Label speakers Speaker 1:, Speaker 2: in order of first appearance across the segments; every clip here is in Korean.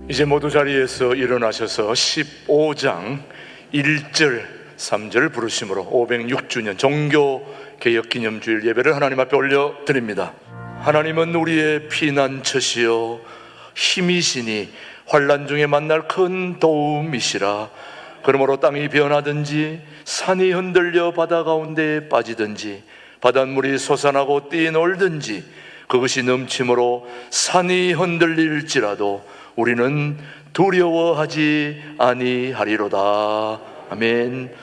Speaker 1: 이제 모두 자리에서 일어나셔서 15장 1절 3절 부르심으로 506주년 종교개혁기념주일 예배를 하나님 앞에 올려드립니다. 하나님은 우리의 피난처시요 힘이시니 환난 중에 만날 큰 도움이시라. 그러므로 땅이 변하든지 산이 흔들려 바다 가운데에 빠지든지 바닷물이 솟아나고 뛰놀든지 그것이 넘침으로 산이 흔들릴지라도 우리는 두려워하지 아니하리로다. 아멘.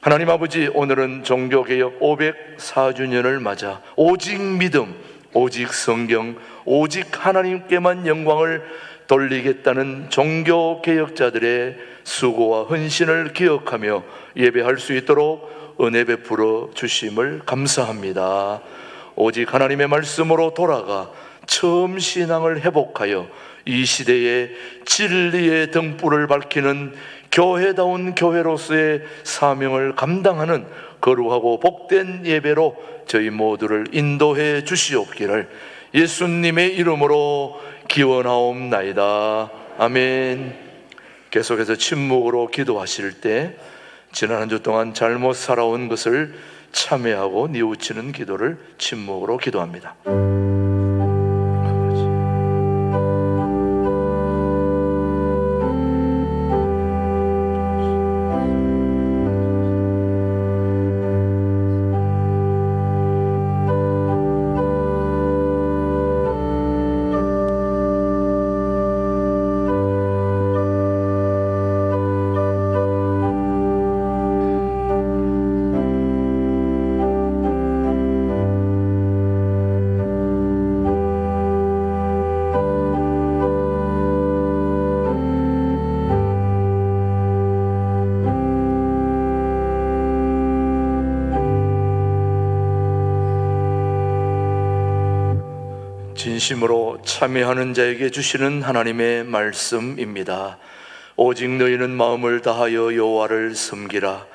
Speaker 1: 하나님 아버지, 오늘은 종교개혁 504주년을 맞아 오직 믿음, 오직 성경, 오직 하나님께만 영광을 돌리겠다는 종교개혁자들의 수고와 헌신을 기억하며 예배할 수 있도록 은혜 베풀어 주심을 감사합니다. 오직 하나님의 말씀으로 돌아가 처음 신앙을 회복하여 이 시대에 진리의 등불을 밝히는 교회다운 교회로서의 사명을 감당하는 거룩하고 복된 예배로 저희 모두를 인도해 주시옵기를 예수님의 이름으로 기원하옵나이다. 아멘. 계속해서 침묵으로 기도하실 때 지난 한 주 동안 잘못 살아온 것을 참회하고 뉘우치는 기도를 침묵으로 기도합니다. 진심으로 참회하는 자에게 주시는 하나님의 말씀입니다. 오직 너희는 마음을 다하여 여호와를 섬기라.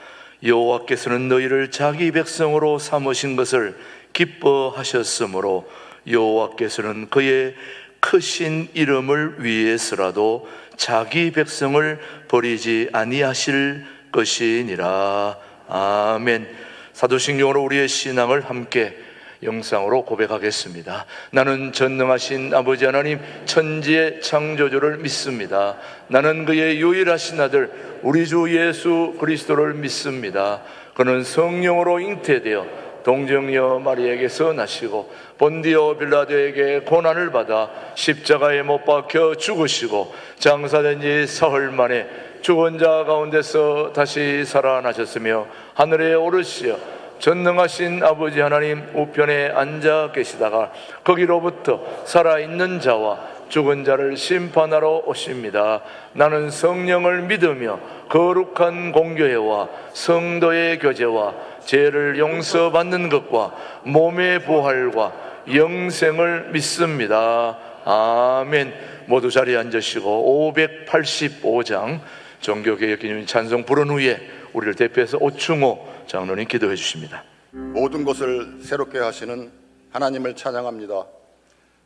Speaker 1: 여호와께서는 너희를 자기 백성으로 삼으신 것을 기뻐하셨으므로 여호와께서는 그의 크신 이름을 위해서라도 자기 백성을 버리지 아니하실 것이니라. 아멘. 사도신경으로 우리의 신앙을 함께 영상으로 고백하겠습니다. 나는 전능하신 아버지 하나님 천지의 창조주를 믿습니다. 나는 그의 유일하신 아들 우리 주 예수 그리스도를 믿습니다. 그는 성령으로 잉태되어 동정녀 마리아에게서 나시고 본디오 빌라도에게 고난을 받아 십자가에 못 박혀 죽으시고 장사된 지 사흘 만에 죽은 자 가운데서 다시 살아나셨으며 하늘에 오르시어 전능하신 아버지 하나님 우편에 앉아 계시다가 거기로부터 살아있는 자와 죽은 자를 심판하러 오십니다. 나는 성령을 믿으며 거룩한 공교회와 성도의 교제와 죄를 용서받는 것과 몸의 부활과 영생을 믿습니다. 아멘. 모두 자리에 앉으시고 585장 종교개혁기념 찬송 부른 후에 우리를 대표해서 오충호 장로님 기도해 주십니다.
Speaker 2: 모든 것을 새롭게 하시는 하나님을 찬양합니다.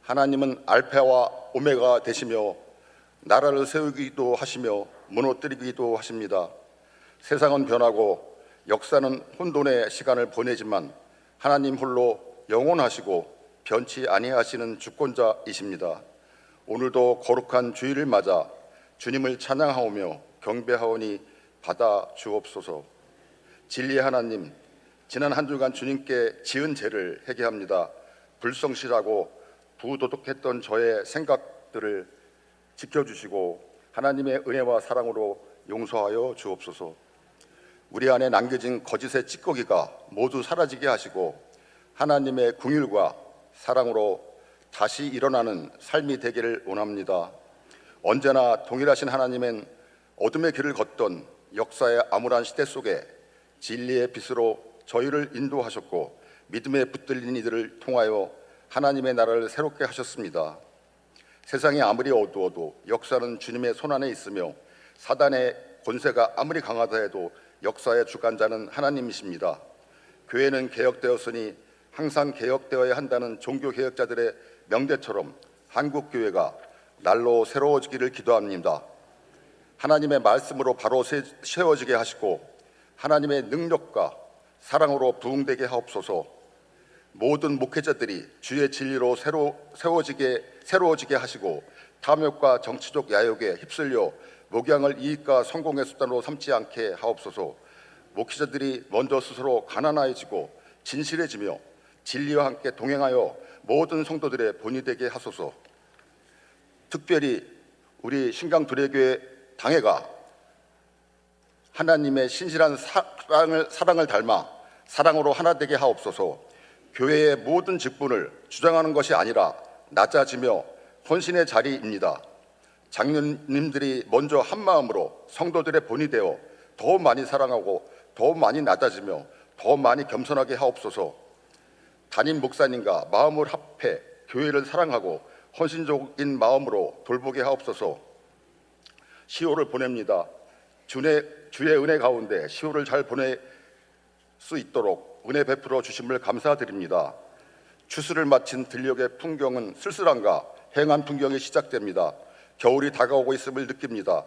Speaker 2: 하나님은 알파와 오메가 되시며 나라를 세우기도 하시며 무너뜨리기도 하십니다. 세상은 변하고 역사는 혼돈의 시간을 보내지만 하나님 홀로 영원하시고 변치 아니하시는 주권자이십니다. 오늘도 거룩한 주일을 맞아 주님을 찬양하오며 경배하오니 받아 주옵소서. 진리의 하나님, 지난 한 주간 주님께 지은 죄를 회개합니다. 불성실하고 부도덕했던 저의 생각들을 지켜주시고 하나님의 은혜와 사랑으로 용서하여 주옵소서. 우리 안에 남겨진 거짓의 찌꺼기가 모두 사라지게 하시고 하나님의 긍휼과 사랑으로 다시 일어나는 삶이 되기를 원합니다. 언제나 동일하신 하나님은 어둠의 길을 걷던 역사의 암울한 시대 속에 진리의 빛으로 저희를 인도하셨고 믿음에 붙들린 이들을 통하여 하나님의 나라를 새롭게 하셨습니다. 세상이 아무리 어두워도 역사는 주님의 손안에 있으며 사단의 권세가 아무리 강하다 해도 역사의 주관자는 하나님이십니다. 교회는 개혁되었으니 항상 개혁되어야 한다는 종교개혁자들의 명대처럼 한국교회가 날로 새로워지기를 기도합니다. 하나님의 말씀으로 바로 세워지게 하시고 하나님의 능력과 사랑으로 부흥되게 하옵소서. 모든 목회자들이 주의 진리로 새로워지게 하시고 탐욕과 정치적 야욕에 휩쓸려 목양을 이익과 성공의 수단으로 삼지 않게 하옵소서. 목회자들이 먼저 스스로 가난해지고 진실해지며 진리와 함께 동행하여 모든 성도들의 본이 되게 하소서. 특별히 우리 신강두레교회 당회가 하나님의 신실한 사랑을 닮아 사랑으로 하나 되게 하옵소서. 교회의 모든 직분을 주장하는 것이 아니라 낮아지며 헌신의 자리입니다. 장로님들이 먼저 한 마음으로 성도들의 본이 되어 더 많이 사랑하고 더 많이 낮아지며 더 많이 겸손하게 하옵소서. 담임 목사님과 마음을 합해 교회를 사랑하고 헌신적인 마음으로 돌보게 하옵소서. 10월을 보냅니다. 주의 은혜 가운데 10월을 잘 보낼 수 있도록 은혜 베풀어 주심을 감사드립니다. 추수를 마친 들녘의 풍경은 쓸쓸함과 행한 풍경이 시작됩니다. 겨울이 다가오고 있음을 느낍니다.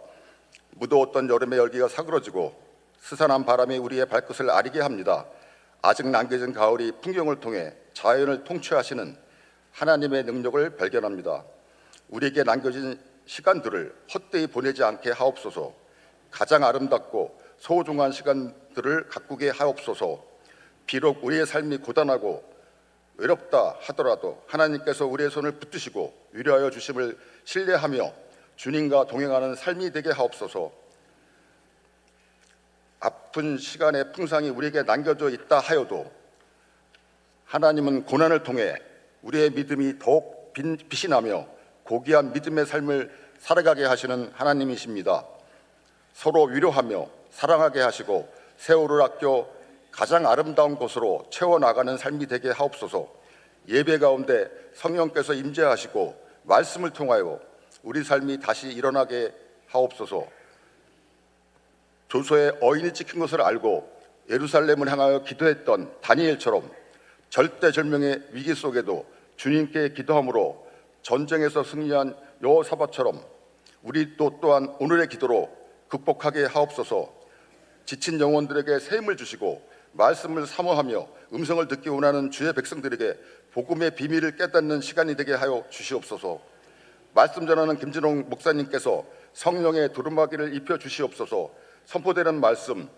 Speaker 2: 무더웠던 여름의 열기가 사그러지고 스산한 바람이 우리의 발끝을 아리게 합니다. 아직 남겨진 가을이 풍경을 통해 자연을 통치하시는 하나님의 능력을 발견합니다. 우리에게 남겨진 시간들을 헛되이 보내지 않게 하옵소서. 가장 아름답고 소중한 시간들을 가꾸게 하옵소서. 비록 우리의 삶이 고단하고 외롭다 하더라도 하나님께서 우리의 손을 붙드시고 위로하여 주심을 신뢰하며 주님과 동행하는 삶이 되게 하옵소서. 아픈 시간의 풍상이 우리에게 남겨져 있다 하여도 하나님은 고난을 통해 우리의 믿음이 더욱 빛이 나며 고귀한 믿음의 삶을 살아가게 하시는 하나님이십니다. 서로 위로하며 사랑하게 하시고 세월을 아껴 가장 아름다운 곳으로 채워나가는 삶이 되게 하옵소서. 예배 가운데 성령께서 임재하시고 말씀을 통하여 우리 삶이 다시 일어나게 하옵소서. 조서의 어인이 찍힌 것을 알고 예루살렘을 향하여 기도했던 다니엘처럼 절대절명의 위기 속에도 주님께 기도함으로 전쟁에서 승리한 여호사밧처럼 우리도 또한 오늘의 기도로 극복하게 하옵소서. 지친 영혼들에게 새 힘을 주시고 말씀을 사모하며 음성을 듣기 원하는 주의 백성들에게 복음의 비밀을 깨닫는 시간이 되게 하여 주시옵소서. 말씀 전하는 김진홍 목사님께서 성령의 두루마기를 입혀 주시옵소서. 선포되는 말씀,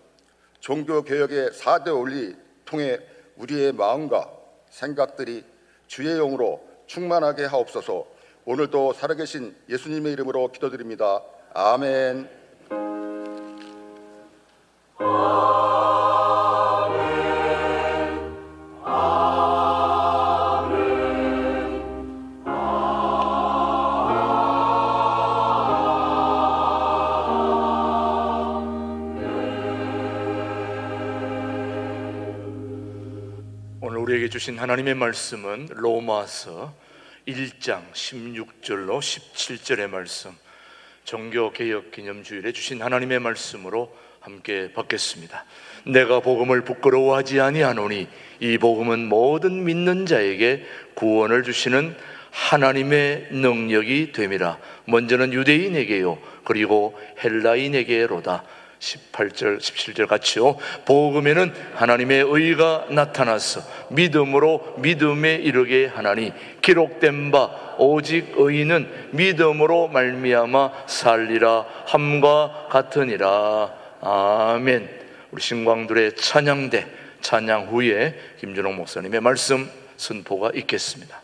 Speaker 2: 종교개혁의 4대 원리 통해 우리의 마음과 생각들이 주의 영으로 충만하게 하옵소서. 오늘도 살아계신 예수님의 이름으로 기도드립니다. 아멘.
Speaker 1: 오늘 우리에게 주신 하나님의 말씀은 로마서 1장 16절로 17절의 말씀, 종교개혁기념주일에 주신 하나님의 말씀으로 함께 받겠습니다. 내가 복음을 부끄러워하지 아니하노니 이 복음은 모든 믿는 자에게 구원을 주시는 하나님의 능력이 됨이라. 먼저는 유대인에게요 그리고 헬라인에게로다. 18절 17절 같이요. 복음에는 하나님의 의가 나타나서 믿음으로 믿음에 이르게 하나니 기록된 바 오직 의인은 믿음으로 말미암아 살리라 함과 같으니라. 아멘. 우리 신광들의 찬양대 찬양 후에 김준홍 목사님의 말씀 선포가 있겠습니다.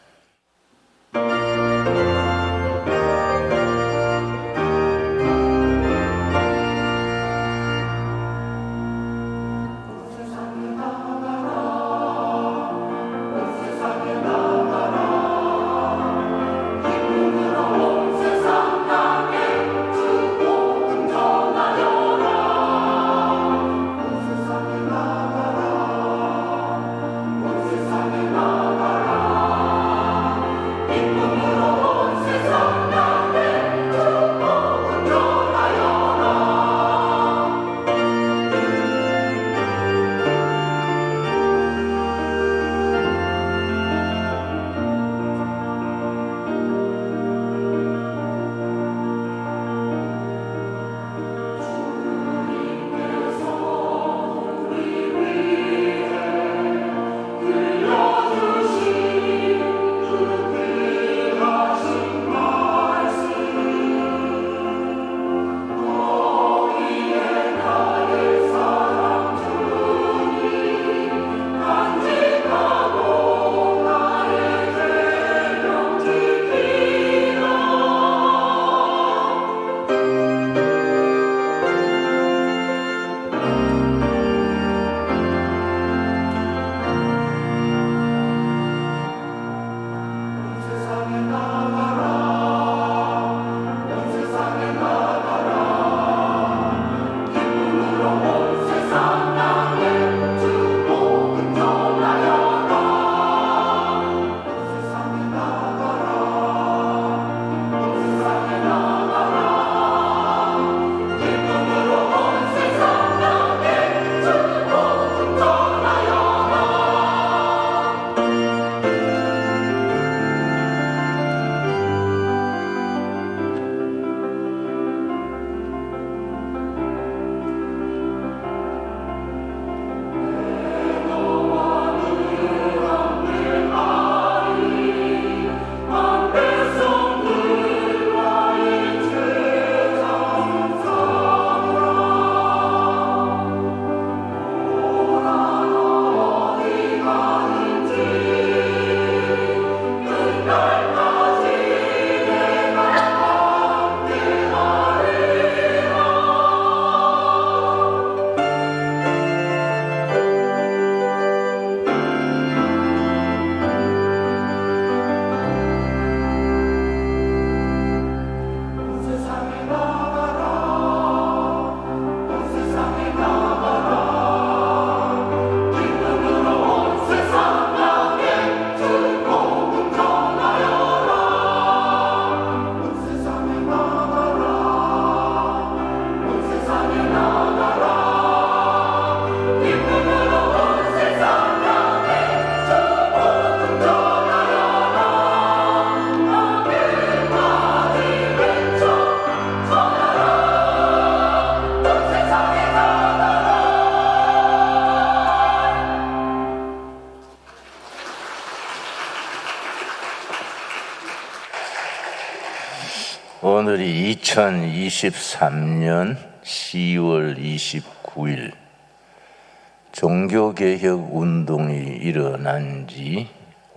Speaker 3: 오늘이 2023년 10월 29일 종교개혁 운동이 일어난 지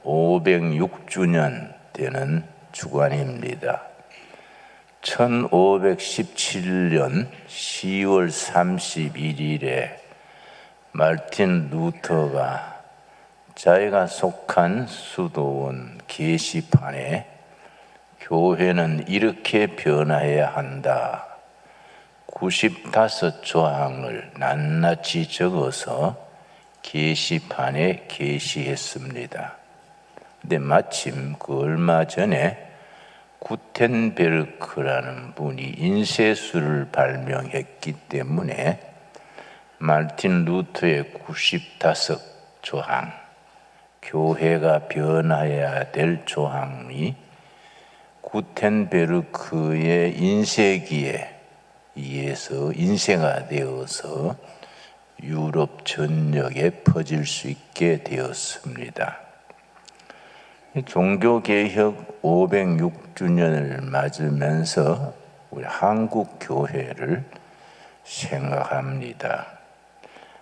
Speaker 3: 506주년 되는 주간입니다. 1517년 10월 31일에 마르틴 루터가 자기가 속한 수도원 게시판에 교회는 이렇게 변화해야 한다, 95조항을 낱낱이 적어서 게시판에 게시했습니다. 근데 마침 그 얼마 전에 구텐베르크라는 분이 인쇄술을 발명했기 때문에 마르틴 루터의 95조항, 교회가 변화해야 될 조항이 구텐베르크의 인쇄기에 의해서 인쇄가 되어서 유럽 전역에 퍼질 수 있게 되었습니다. 종교개혁 506주년을 맞으면서 우리 한국 교회를 생각합니다.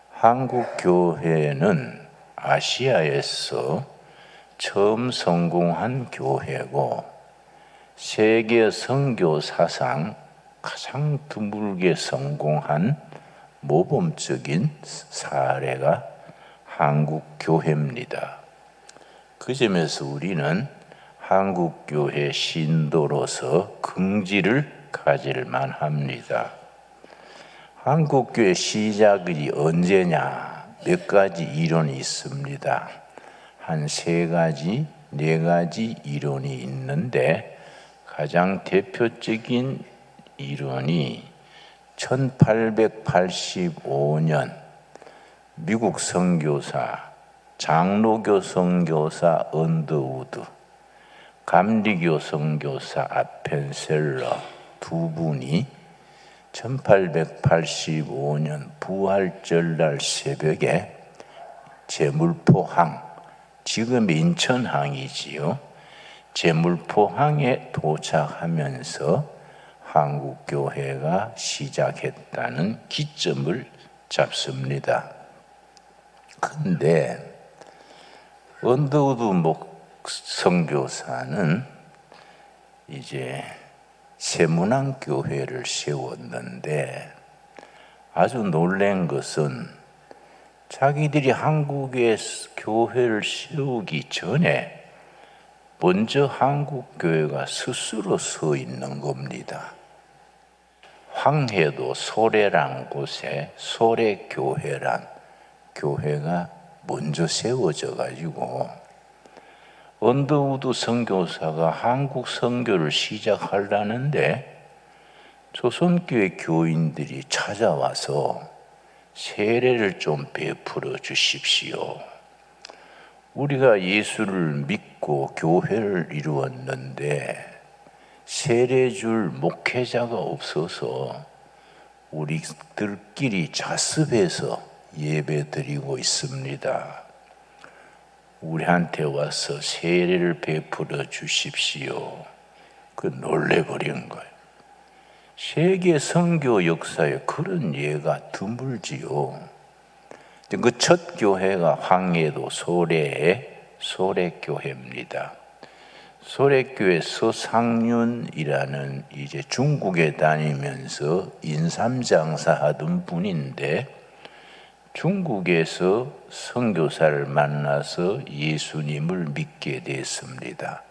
Speaker 3: 한국 교회는 아시아에서 처음 성공한 교회고 세계 선교 사상 가장 드물게 성공한 모범적인 사례가 한국 교회입니다. 그 점에서 우리는 한국 교회 신도로서 긍지를 가질 만합니다. 한국 교회 시작이 언제냐? 몇 가지 이론이 있습니다. 한 3가지, 4가지 이론이 있는데 가장 대표적인 이론이 1885년 미국 선교사, 장로교 선교사 언더우드, 감리교 선교사 아펜셀러 두 분이 1885년 부활절날 새벽에 제물포항, 지금 인천항이지요, 제물포항에 도착하면서 한국교회가 시작했다는 기점을 잡습니다. 그런데 언더우드 선교사는 이제 세문안교회를 세웠는데 아주 놀란 것은 자기들이 한국에 교회를 세우기 전에 먼저 한국교회가 스스로 서 있는 겁니다. 황해도 소래란 곳에 소래교회란 교회가 먼저 세워져 가지고 언더우드 선교사가 한국 선교를 시작하려는데 조선교회 교인들이 찾아와서 세례를 좀 베풀어 주십시오. 우리가 예수를 믿고 교회를 이루었는데 세례 줄 목회자가 없어서 우리들끼리 자습해서 예배 드리고 있습니다. 우리한테 와서 세례를 베풀어 주십시오. 그 놀래버린 거예요. 세계 선교 역사에 그런 예가 드물지요. 그 첫 교회가 황해도 소래의 소래교회입니다. 소래교회 서상륜이라는 이제 중국에 다니면서 인삼장사 하던 분인데 중국에서 선교사를 만나서 예수님을 믿게 됐습니다.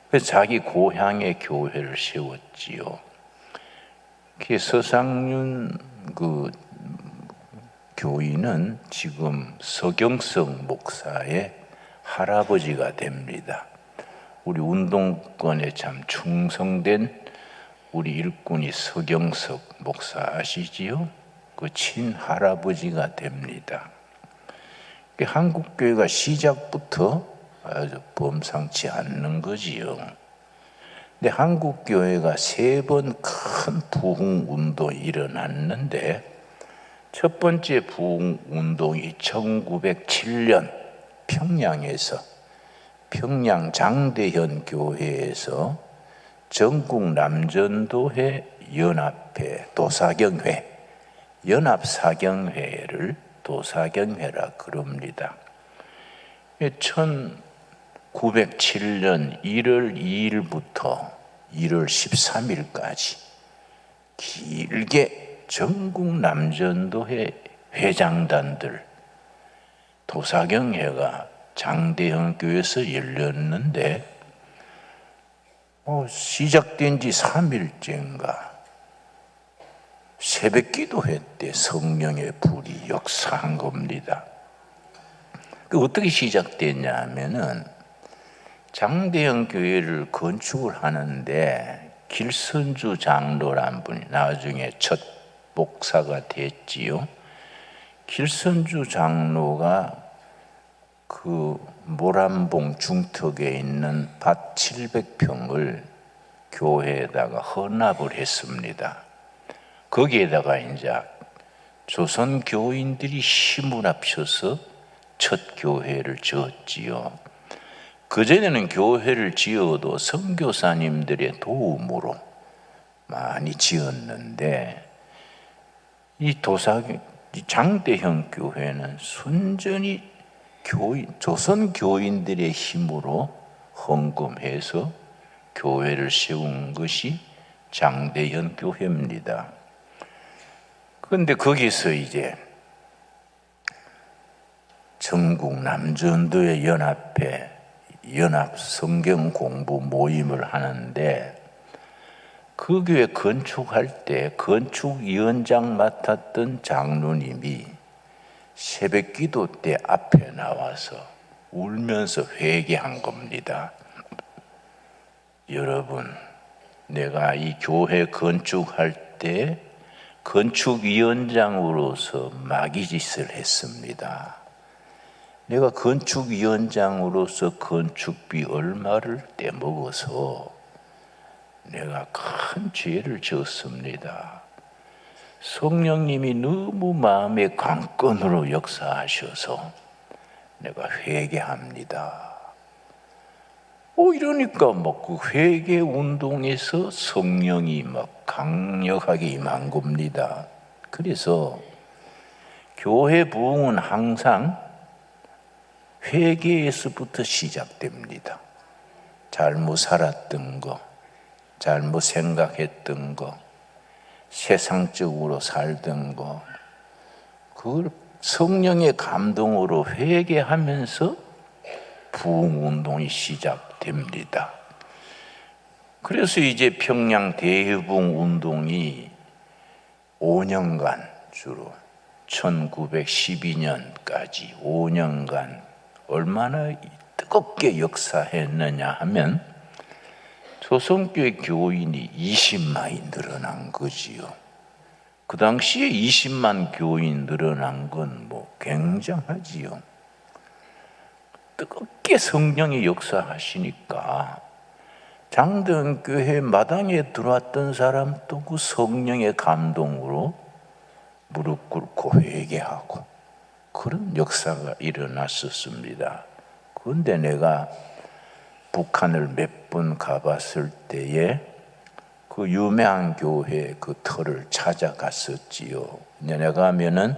Speaker 3: 그래서 자기 고향의 교회를 세웠지요. 그 서상륜 교인은 지금 서경석 목사의 할아버지가 됩니다. 우리 운동권에 참 충성된 우리 일꾼이 서경석 목사 아시지요? 그 친할아버지가 됩니다. 한국교회가 시작부터 아주 범상치 않는 거지요. 근데 한국교회가 3번 큰 부흥운동이 일어났는데 첫 번째 부흥운동이 1907년 평양에서 평양 장대현 교회에서 전국 남전도회 연합회 도사경회, 연합사경회를 도사경회라 그럽니다. 1907년 1월 2일부터 1월 13일까지 길게 전국 남전도회 회장단들 도사경회가 장대형 교회에서 열렸는데 시작된 지 3일째인가 새벽 기도회 때 성령의 불이 역사한 겁니다. 어떻게 시작됐냐 하면은 장대형 교회를 건축을 하는데 길선주 장로란 분이 나중에 첫 목사가 됐지요. 길선주 장로가 그 모란봉 중턱에 있는 밭 700평을 교회에다가 헌납을 했습니다. 거기에다가 이제 조선 교인들이 힘을 합쳐서 첫 교회를 지었지요. 그전에는 교회를 지어도 선교사님들의 도움으로 많이 지었는데 이 장대형 교회는 순전히 조선 교인들의 힘으로 헌금해서 교회를 세운 것이 장대현 교회입니다. 그런데 거기서 이제 전국 남전도회 연합회 연합 성경 공부 모임을 하는데 그 교회 건축할 때 건축위원장 맡았던 장로님이 새벽 기도 때 앞에 나와서 울면서 회개한 겁니다. 여러분, 내가 이 교회 건축할 때 건축위원장으로서 마귀짓을 했습니다. 내가 건축위원장으로서 건축비 얼마를 떼먹어서 내가 큰 죄를 지었습니다. 성령님이 너무 마음의 강건으로 역사하셔서 내가 회개합니다. 이러니까 그 회개 운동에서 성령이 강력하게 임한 겁니다. 그래서 교회 부흥은 항상 회개에서부터 시작됩니다. 잘못 살았던 거, 잘못 생각했던 거, 세상적으로 살던 거, 그걸 성령의 감동으로 회개하면서 부흥운동이 시작됩니다. 그래서 이제 평양 대부흥운동이 5년간 주로 1912년까지 5년간 얼마나 뜨겁게 역사했느냐 하면 조선교회 교인이 20만이 늘어난 거지요. 그 당시에 20만 교인 늘어난 건 굉장하지요. 뜨겁게 성령이 역사하시니까 장대현 교회 마당에 들어왔던 사람도 그 성령의 감동으로 무릎 꿇고 회개하고 그런 역사가 일어났었습니다. 그런데 내가 북한을 몇 번 가봤을 때에 그 유명한 교회 그 터를 찾아갔었지요. 내가 가면은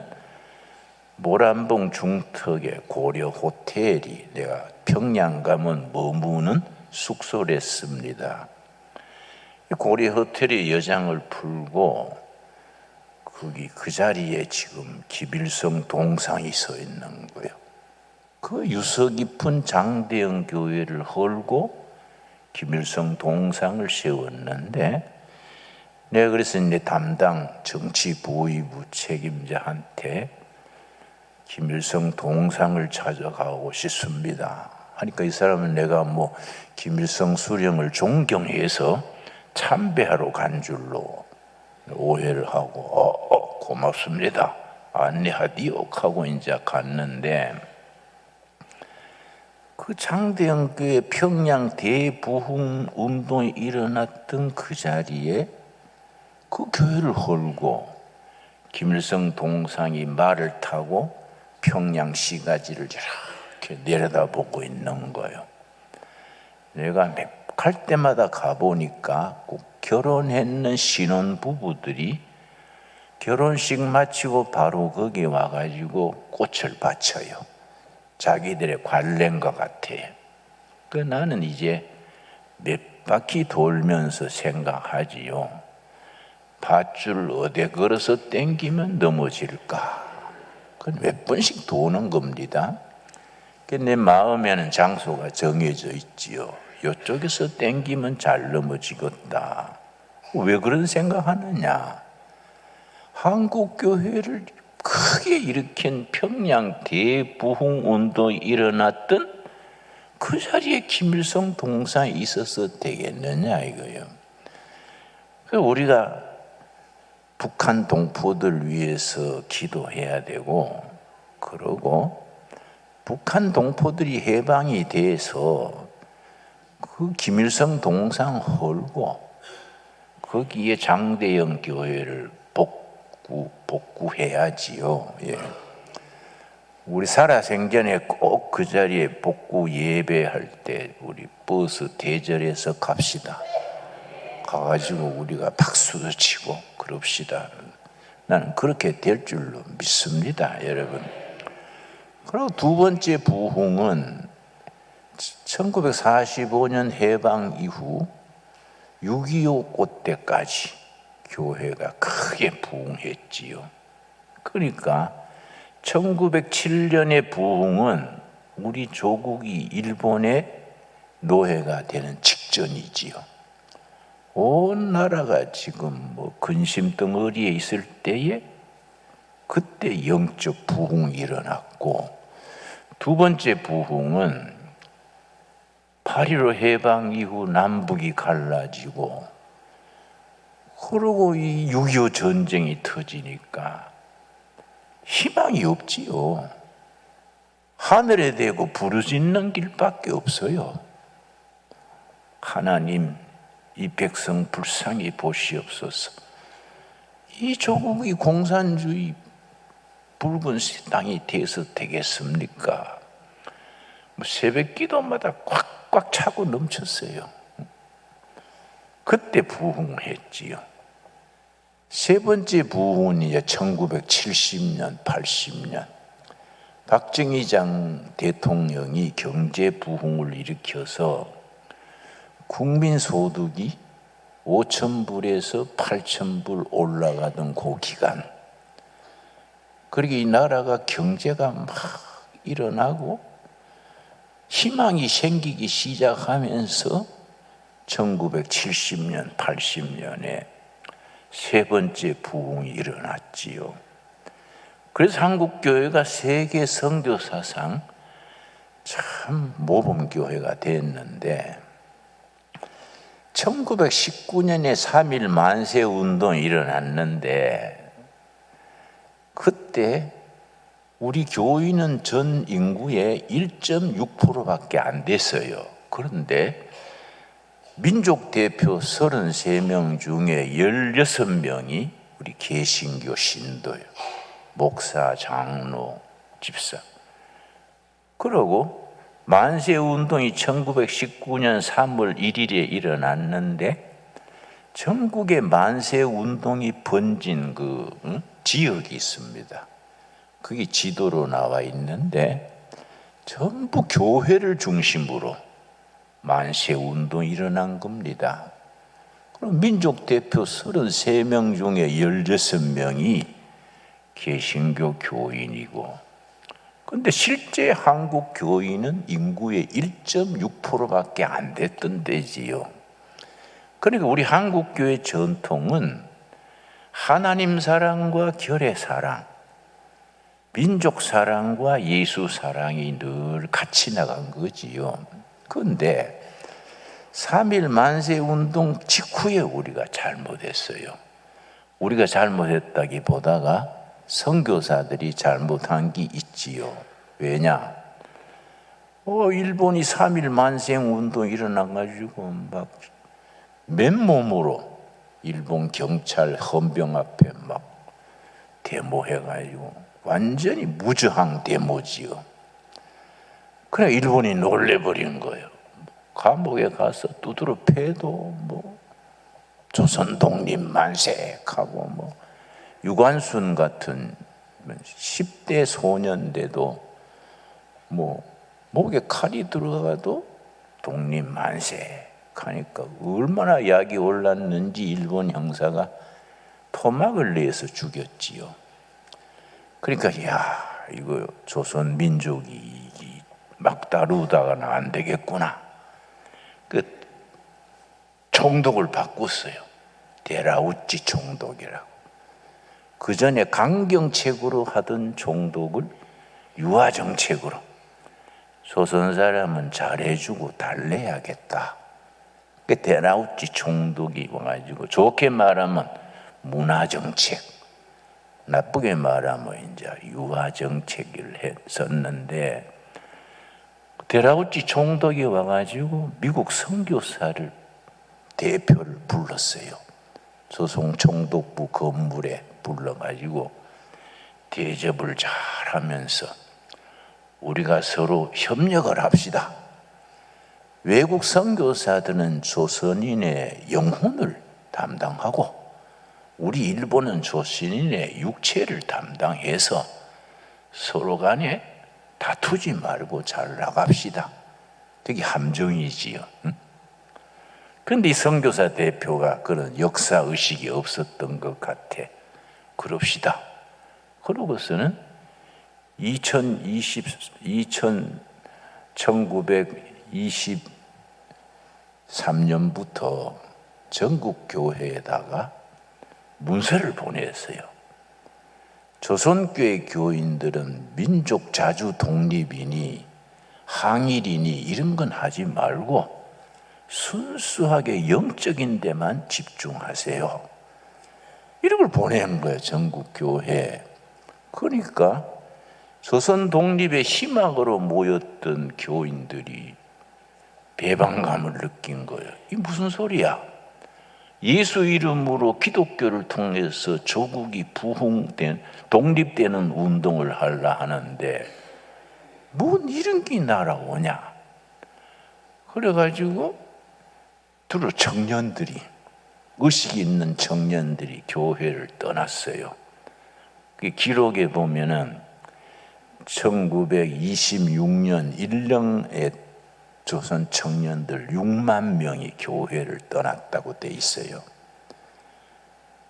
Speaker 3: 모란봉 중턱에 고려 호텔이 내가 평양 가면 머무는 숙소랬습니다. 고려 호텔의 여장을 풀고 거기 그 자리에 지금 김일성 동상이 서 있는 거예요. 그 유서 깊은 장대형 교회를 헐고 김일성 동상을 세웠는데 내가 그래서 이제 담당 정치보위부 책임자한테 김일성 동상을 찾아가고 싶습니다 하니까 이 사람은 내가 김일성 수령을 존경해서 참배하러 간 줄로 오해를 하고 고맙습니다 안내하디오 하고 이제 갔는데 그 장대형 교회 평양 대부흥 운동이 일어났던 그 자리에 그 교회를 헐고 김일성 동상이 말을 타고 평양 시가지를 이렇게 내려다보고 있는 거예요. 내가 갈 때마다 가보니까 꼭 결혼했는 신혼부부들이 결혼식 마치고 바로 거기 와가지고 꽃을 바쳐요. 자기들의 관례인 것 같아요. 나는 이제 몇 바퀴 돌면서 생각하지요. 밧줄 어디 걸어서 땡기면 넘어질까? 그건 몇 번씩 도는 겁니다. 내 마음에는 장소가 정해져 있지요. 이쪽에서 땡기면 잘 넘어지겠다. 왜 그런 생각하느냐? 한국교회를 크게 일으킨 평양 대부흥운동이 일어났던 그 자리에 김일성 동상이 있어서 되겠느냐 이거예요. 우리가 북한 동포들 위해서 기도해야 되고, 그러고 북한 동포들이 해방이 돼서 그 김일성 동상 헐고 거기에 장대영 교회를 복구해야지요. 예. 우리 살아생전에 꼭 그 자리에 복구 예배할 때 우리 버스 대절해서 갑시다. 가가지고 우리가 박수도 치고 그럽시다. 나는 그렇게 될 줄로 믿습니다, 여러분. 그리고 두 번째 부흥은 1945년 해방 이후 6.25 그때까지 교회가 크게 부흥했지요. 그러니까 1907년의 부흥은 우리 조국이 일본의 노예가 되는 직전이지요. 온 나라가 지금 근심 덩어리에 있을 때에 그때 영적 부흥이 일어났고, 두 번째 부흥은 8.15 해방 이후 남북이 갈라지고, 그러고 이 6.25 전쟁이 터지니까 희망이 없지요. 하늘에 대고 부르짖는 길밖에 없어요. 하나님, 이 백성 불쌍히 보시옵소서. 이 조국이 공산주의 붉은 땅이 돼서 되겠습니까? 새벽 기도마다 꽉꽉 차고 넘쳤어요. 그때 부흥했지요. 세 번째 부흥은 이제 1970년, 80년 박정희 대통령이 경제 부흥을 일으켜서 국민 소득이 5,000불에서 8,000불 올라가던 그 기간, 그리고 이 나라가 경제가 막 일어나고 희망이 생기기 시작하면서 1970년, 80년에 세 번째 부흥이 일어났지요. 그래서 한국교회가 세계 선교사상 참 모범교회가 됐는데, 1919년에 3.1 만세 운동이 일어났는데, 그때 우리 교인은 전 인구의 1.6%밖에 안 됐어요. 그런데 민족 대표 33명 중에 16명이 우리 개신교 신도요. 목사, 장로, 집사. 그러고 만세 운동이 1919년 3월 1일에 일어났는데, 전국에 만세 운동이 번진 지역이 있습니다. 그게 지도로 나와 있는데, 전부 교회를 중심으로 만세 운동이 일어난 겁니다. 그럼 민족 대표 33명 중에 16명이 개신교 교인이고, 근데 실제 한국 교인은 인구의 1.6%밖에 안 됐던 데지요. 그러니까 우리 한국 교회 전통은 하나님 사랑과 결의 사랑, 민족 사랑과 예수 사랑이 늘 같이 나간 거지요. 그런데 3.1 만세 운동 직후에 우리가 잘못했어요. 우리가 잘못했다기보다가 선교사들이 잘못한 게 있지요. 왜냐? 일본이 3.1 만생 운동 일어나가지고 막 맨몸으로 일본 경찰 헌병 앞에 막 데모해가지고 완전히 무저항 데모지요. 그래 일본이 놀래버린 거예요. 감옥에 가서 두드러 패도 뭐 조선 독립 만세하고 뭐 유관순 같은 10대 소년인데도 뭐 목에 칼이 들어가도 독립 만세 하니까 얼마나 약이 올랐는지 일본 형사가 토막을 내서 죽였지요. 그러니까 야 이거 조선 민족이 막 다루다가는 안 되겠구나. 그 총독을 바꿨어요. 데라우치 총독이라고. 그 전에 강경책으로 하던 총독을 유화정책으로 조선 사람은 잘해주고 달래야겠다. 그 데라우치 총독이 와가지고 좋게 말하면 문화정책, 나쁘게 말하면 이제 유화정책을 했었는데 데라우치 총독이 와가지고 미국 선교사를 대표를 불렀어요. 조선 총독부 건물에 불러가지고 대접을 잘 하면서 우리가 서로 협력을 합시다. 외국 선교사들은 조선인의 영혼을 담당하고 우리 일본은 조선인의 육체를 담당해서 서로 간에 다투지 말고 잘 나갑시다. 되게 함정이지요. 그런데 이 선교사 대표가 그런 역사의식이 없었던 것 같아. 그럽시다. 그러고서는 1923년부터 전국 교회에다가 문서를 보냈어요. 조선교회 교인들은 민족 자주 독립이니 항일이니 이런 건 하지 말고 순수하게 영적인 데만 집중하세요. 이런 걸 보낸 거예요, 전국 교회. 그러니까 조선 독립의 희망으로 모였던 교인들이 배반감을 느낀 거예요. 이 무슨 소리야? 예수 이름으로 기독교를 통해서 조국이 독립되는 운동을 하려 하는데 뭔 이런 게 날아오냐? 그래가지고 두루 청년들이, 의식 있는 청년들이 교회를 떠났어요. 그 기록에 보면은 1926년 1년에 조선 청년들 6만 명이 교회를 떠났다고 돼 있어요.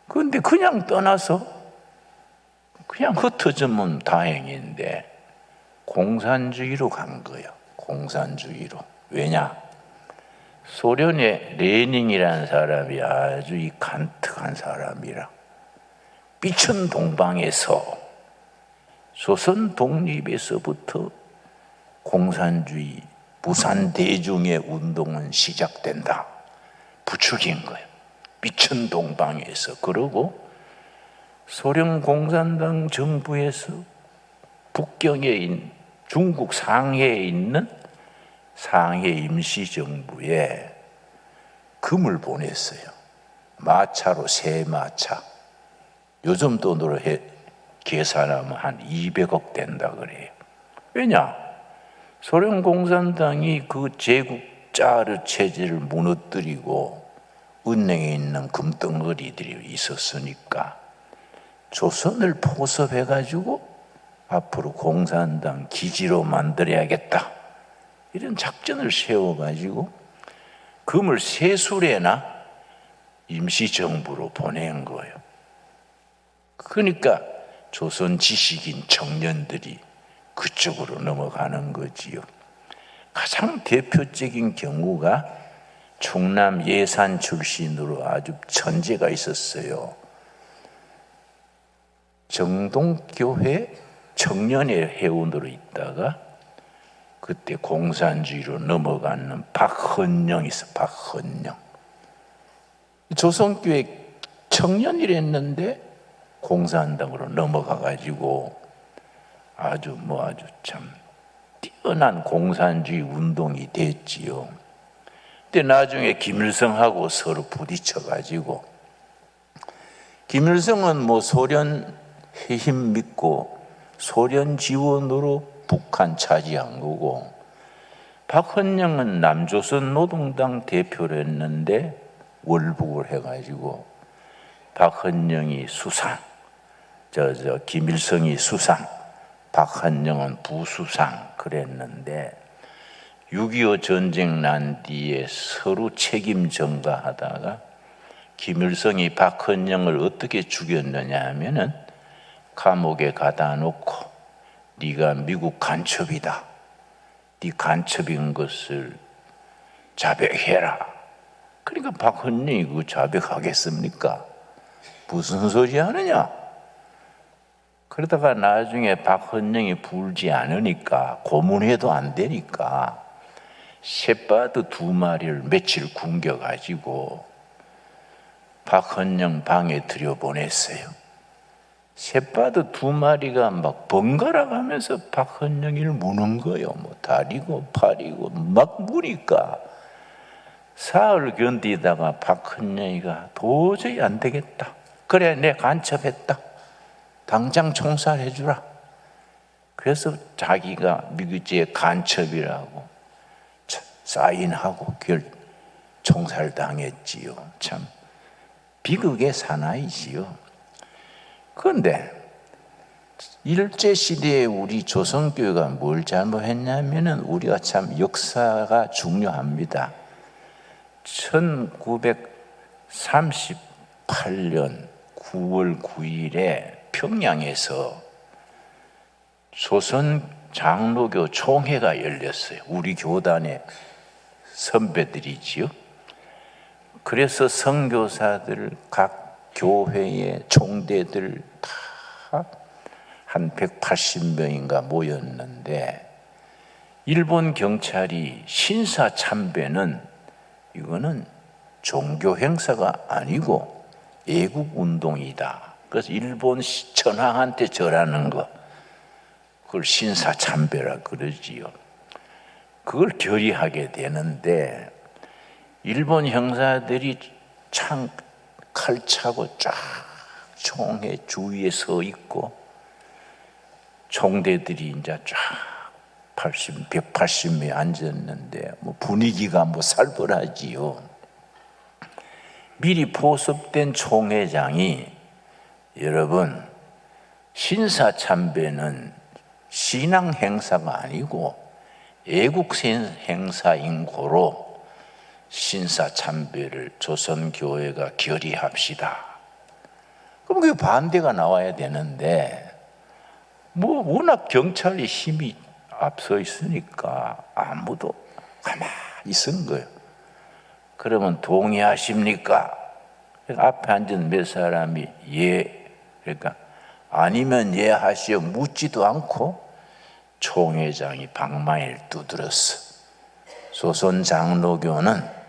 Speaker 3: 그런데 그냥 떠나서 그냥 흩어지면 다행인데 공산주의로 간 거예요. 공산주의로. 왜냐? 소련의 레닌이라는 사람이 아주 이 간특한 사람이라. 빛은 동방에서 조선 독립에서부터 공산주의 부산 대중의 운동은 시작된다. 부추긴 거예요. 빛은 동방에서. 그러고 소련 공산당 정부에서 북경에 중국 상해에 있는 상해 임시정부에 금을 보냈어요. 마차로 세 마차. 요즘 돈으로 계산하면 한 200억 된다 그래요. 왜냐? 소련 공산당이 그 제국 짜르 체제를 무너뜨리고 은행에 있는 금덩어리들이 있었으니까 조선을 포섭해가지고 앞으로 공산당 기지로 만들어야겠다. 이런 작전을 세워가지고 금을 세술에나 임시정부로 보낸 거예요. 그러니까 조선 지식인 청년들이 그쪽으로 넘어가는 거지요. 가장 대표적인 경우가 충남 예산 출신으로 아주 천재가 있었어요. 정동교회 청년의 회원으로 있다가 그때 공산주의로 넘어가는 박헌영 있어. 박헌영. 조선교회 청년이랬는데 공산당으로 넘어가가지고 아주 참 뛰어난 공산주의 운동이 됐지요. 근데 나중에 김일성하고 서로 부딪혀가지고 김일성은 소련 해임 믿고 소련 지원으로 북한 차지한 거고 박헌영은 남조선 노동당 대표를 했는데 월북을 해가지고 박헌영이 수상, 김일성이 수상, 박헌영은 부수상 그랬는데 6.25 전쟁 난 뒤에 서로 책임 전가하다가 김일성이 박헌영을 어떻게 죽였느냐 하면은 감옥에 가다 놓고 네가 미국 간첩이다. 네 간첩인 것을 자백해라. 그러니까 박헌영이 그 자백하겠습니까? 무슨 소리 하느냐? 그러다가 나중에 박헌영이 불지 않으니까 고문해도 안 되니까 쇳바드 2마리를 며칠 굶겨가지고 박헌영 방에 들여보냈어요. 쇳바드 2마리가 막 번갈아 가면서 박헌영이를 무는 거예요. 뭐 다리고 팔이고 막 무니까 사흘 견디다가 박헌영이가 도저히 안 되겠다. 그래, 내 간첩했다. 당장 총살해주라. 그래서 자기가 미국지에 간첩이라고 사인하고 총살당했지요. 참 비극의 사나이지요. 그런데 일제시대에 우리 조선교회가 뭘 잘못했냐면은 우리가 참 역사가 중요합니다. 1938년 9월 9일에 평양에서 조선 장로교 총회가 열렸어요. 우리 교단의 선배들이지요. 그래서 선교사들 각 교회의 총대들 다 한 180명인가 모였는데 일본 경찰이 신사 참배는 이거는 종교 행사가 아니고 애국 운동이다. 그래서 일본 천황한테 절하는 거, 그걸 신사 참배라 그러지요. 그걸 결의하게 되는데 일본 형사들이 칼 차고 쫙 총회 주위에 서 있고 총대들이 이제 쫙 180명 앉았는데 뭐 분위기가 뭐 살벌하지요. 미리 포섭된 총회장이 여러분 신사 참배는 신앙 행사가 아니고 애국 행사인 고로 신사 참배를 조선교회가 결의합시다. 그럼 그 반대가 나와야 되는데 뭐 워낙 경찰이 힘이 앞서 있으니까 아무도 가만히 있은 거예요. 그러면 동의하십니까? 앞에 앉은 몇 사람이 예, 그러니까 아니면 예 하시오 묻지도 않고 총회장이 방망이를 두드렸어. 조선 장로교는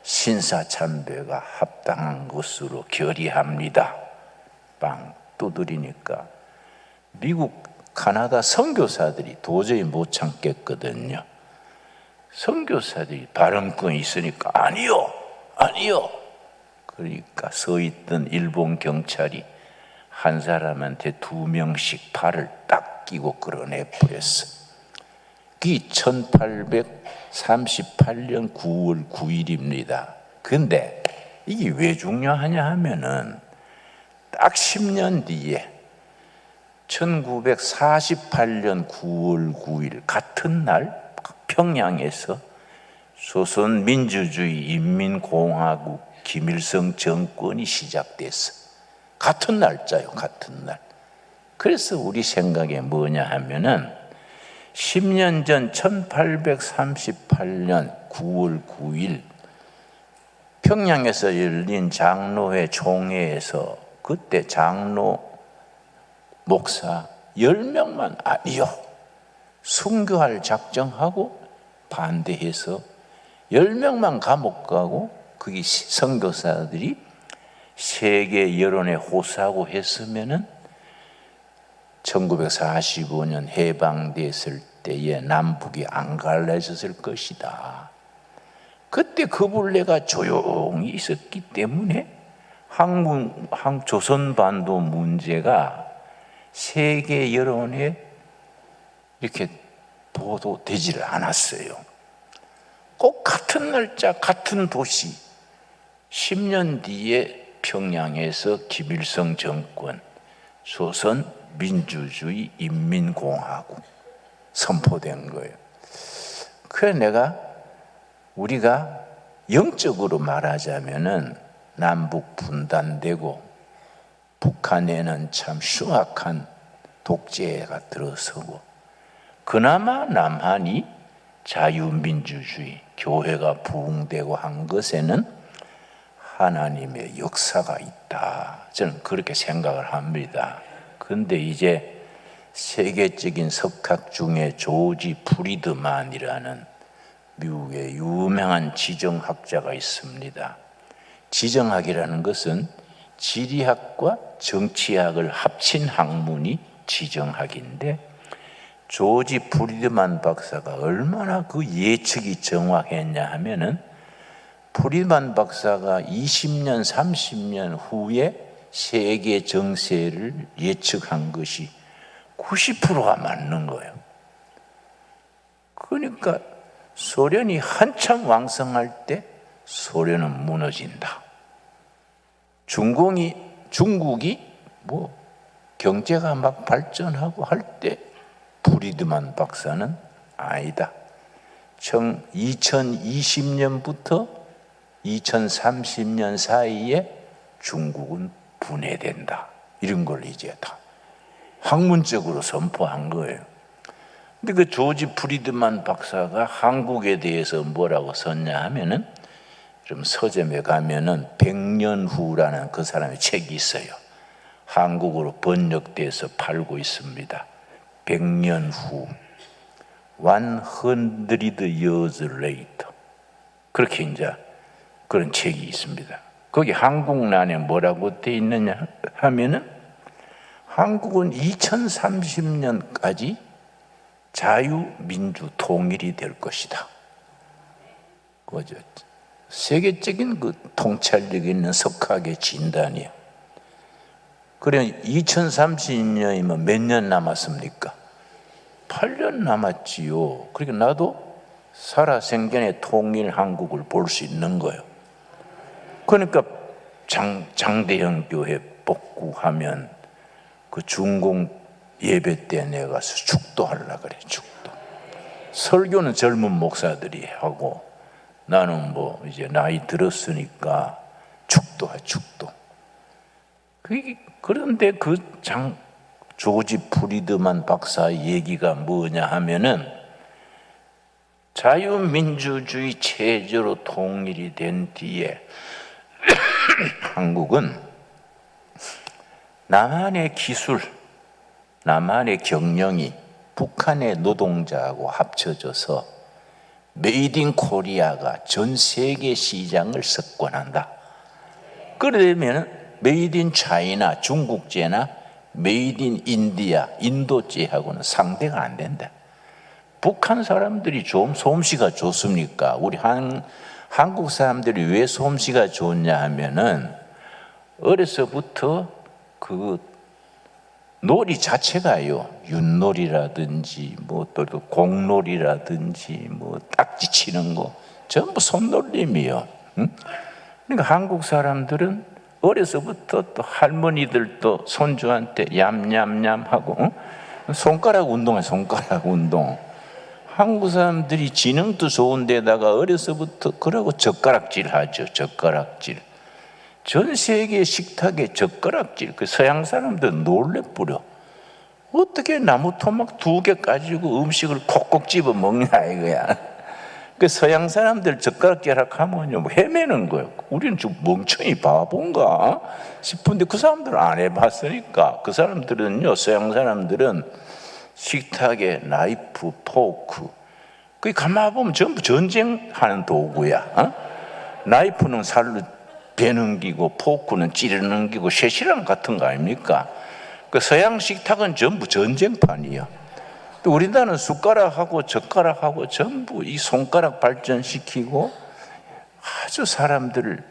Speaker 3: 신사참배가 합당한 것으로 결의합니다. 빵 두드리니까 미국, 카나다 선교사들이 도저히 못 참겠거든요. 선교사들이 발언권이 있으니까 아니요, 아니요. 그러니까 서 있던 일본 경찰이 한 사람한테 2명씩 팔을 딱 끼고 끌어내 버렸어. 그게 1838년 9월 9일입니다. 근데 이게 왜 중요하냐 하면은 딱 10년 뒤에 1948년 9월 9일 같은 날 평양에서 조선민주주의 인민공화국 김일성 정권이 시작됐어. 같은 날짜요, 같은 날. 그래서 우리 생각에 뭐냐 하면은 10년 전 1838년 9월 9일 평양에서 열린 장로회 총회에서 그때 장로 목사 10명만 아니요, 순교할 작정하고 반대해서 10명만 감옥 가고 거기 선교사들이 세계 여론에 호소하고 했으면은 1945년 해방됐을 때에 남북이 안 갈라졌을 것이다. 그때 그 분례가 조용히 있었기 때문에 조선반도 문제가 세계 여론에 이렇게 보도되지를 않았어요. 꼭 같은 날짜 같은 도시 10년 뒤에 평양에서 김일성 정권 조선 민주주의 인민공화국 선포된 거예요. 그래 우리가 영적으로 말하자면은 남북 분단되고 북한에는 참 흉악한 독재가 들어서고 그나마 남한이 자유민주주의 교회가 부흥되고 한 것에는 하나님의 역사가 있다. 저는 그렇게 생각을 합니다. 그런데 이제 세계적인 석학 중에 조지 프리드만이라는 미국의 유명한 지정학자가 있습니다. 지정학이라는 것은 지리학과 정치학을 합친 학문이 지정학인데 조지 프리드만 박사가 얼마나 그 예측이 정확했냐 하면은 프리드만 박사가 20년, 30년 후에 세계 정세를 예측한 것이 90%가 맞는 거예요. 그러니까 소련이 한참 왕성할 때 소련은 무너진다. 중국이 뭐 경제가 막 발전하고 할 때 프리드만 박사는 아니다. 2020년부터 2030년 사이에 중국은 분해된다. 이런 걸 이제 다 학문적으로 선포한 거예요. 근데 그 조지 프리드만 박사가 한국에 대해서 뭐라고 썼냐 하면은 좀 서점에 가면은 100년 후라는 그 사람의 책이 있어요. 한국어로 번역돼서 팔고 있습니다. 100년 후, 100 years later. 그렇게 이제 그런 책이 있습니다. 거기 한국란에 뭐라고 돼 있느냐 하면은 한국은 2030년까지 자유민주 통일이 될 것이다. 그죠? 세계적인 그 통찰력 있는 석학의 진단이에요. 그래 2030년이면 몇 년 남았습니까? 8년 남았지요. 그러니까 나도 살아생전에 통일 한국을 볼 수 있는 거예요. 그러니까 장대형 교회 복구하면 그 중공 예배 때 내가 가서 축도하려고 그래. 축도. 설교는 젊은 목사들이 하고 나는 뭐 이제 나이 들었으니까 축도해. 축도. 그런데 조지 프리드만 박사의 얘기가 뭐냐 하면은 자유민주주의 체제로 통일이 된 뒤에 한국은 남한의 기술, 남한의 경영이 북한의 노동자하고 합쳐져서 메이드 인 코리아가 전 세계 시장을 석권한다. 그러면 메이드 인 차이나 중국제나 메이드 인 인디아, 인도제하고는 상대가 안 된다. 북한 사람들이 좀 솜씨가 좋습니까? 우리 한국 사람들이 왜 솜씨가 좋냐 하면은 어려서부터 그 놀이 자체가요, 윷놀이라든지 뭐 또 공놀이라든지 뭐 딱지 치는 거 전부 손놀림이요. 응? 그러니까 한국 사람들은 어려서부터 또 할머니들도 손주한테 얌얌얌 하고 응? 손가락 운동해. 손가락 운동. 한국 사람들이 지능도 좋은데다가 어려서부터 그러고 젓가락질 하죠. 젓가락질. 전 세계 식탁에 젓가락질. 그 서양 사람들 놀래뿌려. 어떻게 나무 토막 2개 가지고 음식을 콕콕 집어 먹냐 이거야. 그 서양 사람들 젓가락질하면요 뭐 헤매는 거예요. 우리는 좀 멍청이 바본가 싶은데 그 사람들은 안 해봤으니까. 그 사람들은요, 서양 사람들은 식탁에 나이프, 포크, 그 가만 보면 전부 전쟁하는 도구야. 어? 나이프는 살로 베넘기고 포크는 찌르 넘기고 쇠시랑 같은 거 아닙니까? 그 서양 식탁은 전부 전쟁판이야. 또 우리나라는 숟가락하고 젓가락하고 전부 이 손가락 발전시키고 아주 사람들을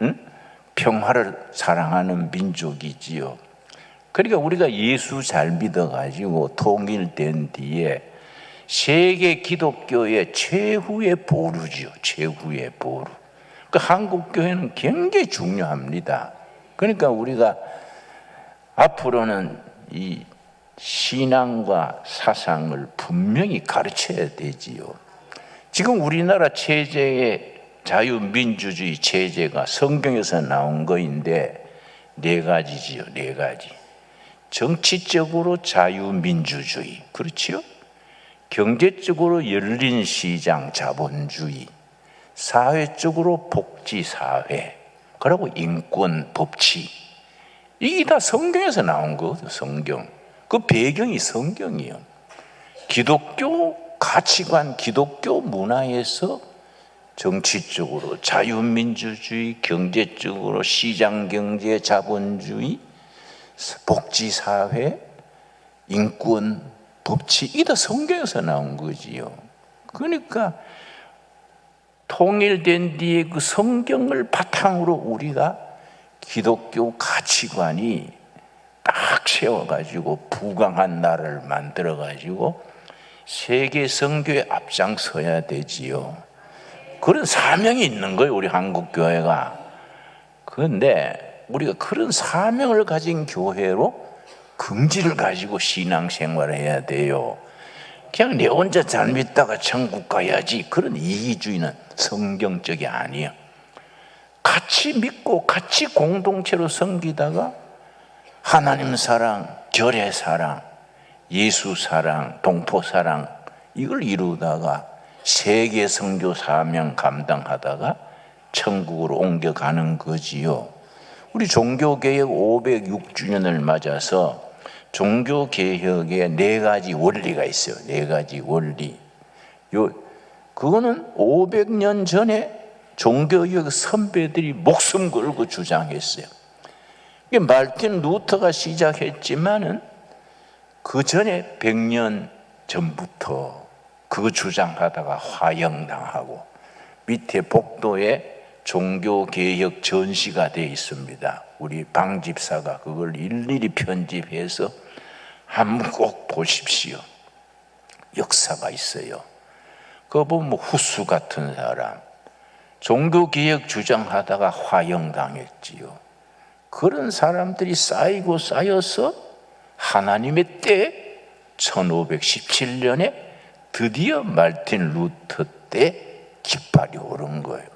Speaker 3: 평화를 사랑하는 민족이지요. 그러니까 우리가 예수 잘 믿어가지고 통일된 뒤에 세계 기독교의 최후의 보루지요. 최후의 보루. 그 한국 교회는 굉장히 중요합니다. 그러니까 우리가 앞으로는 이 신앙과 사상을 분명히 가르쳐야 되지요. 지금 우리나라 체제의 자유민주주의 체제가 성경에서 나온 거인데 네 가지지요. 네 가지. 정치적으로 자유민주주의, 그렇지요? 경제적으로 열린 시장 자본주의, 사회적으로 복지사회, 그리고 인권 법치. 이게 다 성경에서 나온 거거든요. 성경. 그 배경이 성경이에요. 기독교 가치관, 기독교 문화에서 정치적으로 자유민주주의, 경제적으로 시장경제 자본주의, 복지사회, 인권, 법치, 이게 다 성경에서 나온 거지요. 그러니까 통일된 뒤에 그 성경을 바탕으로 우리가 기독교 가치관이 딱 세워가지고 부강한 나라를 만들어가지고 세계 선교에 앞장서야 되지요. 그런 사명이 있는 거예요, 우리 한국교회가. 그런데 우리가 그런 사명을 가진 교회로 긍지를 가지고 신앙생활을 해야 돼요. 그냥 내 혼자 잘 믿다가 천국 가야지, 그런 이기주의는 성경적이 아니에요. 같이 믿고 같이 공동체로 섬기다가 하나님 사랑, 교회 사랑, 예수 사랑, 동포 사랑, 이걸 이루다가 세계 선교 사명 감당하다가 천국으로 옮겨가는 거지요. 우리 종교개혁 506주년을 맞아서 종교개혁에 네 가지 원리가 있어요. 네 가지 원리. 그거는 500년 전에 종교개혁 선배들이 목숨 걸고 주장했어요. 이게 말틴 루터가 시작했지만은 그 전에 100년 전부터 그거 주장하다가 화형당하고 밑에 복도에 종교개혁 전시가 되어 있습니다. 우리 방 집사가 그걸 일일이 편집해서 한번 꼭 보십시오. 역사가 있어요. 그거 보면 후수 같은 사람, 종교개혁 주장하다가 화형당했지요. 그런 사람들이 쌓이고 쌓여서 하나님의 때 1517년에 드디어 말틴 루터 때 깃발이 오른 거예요.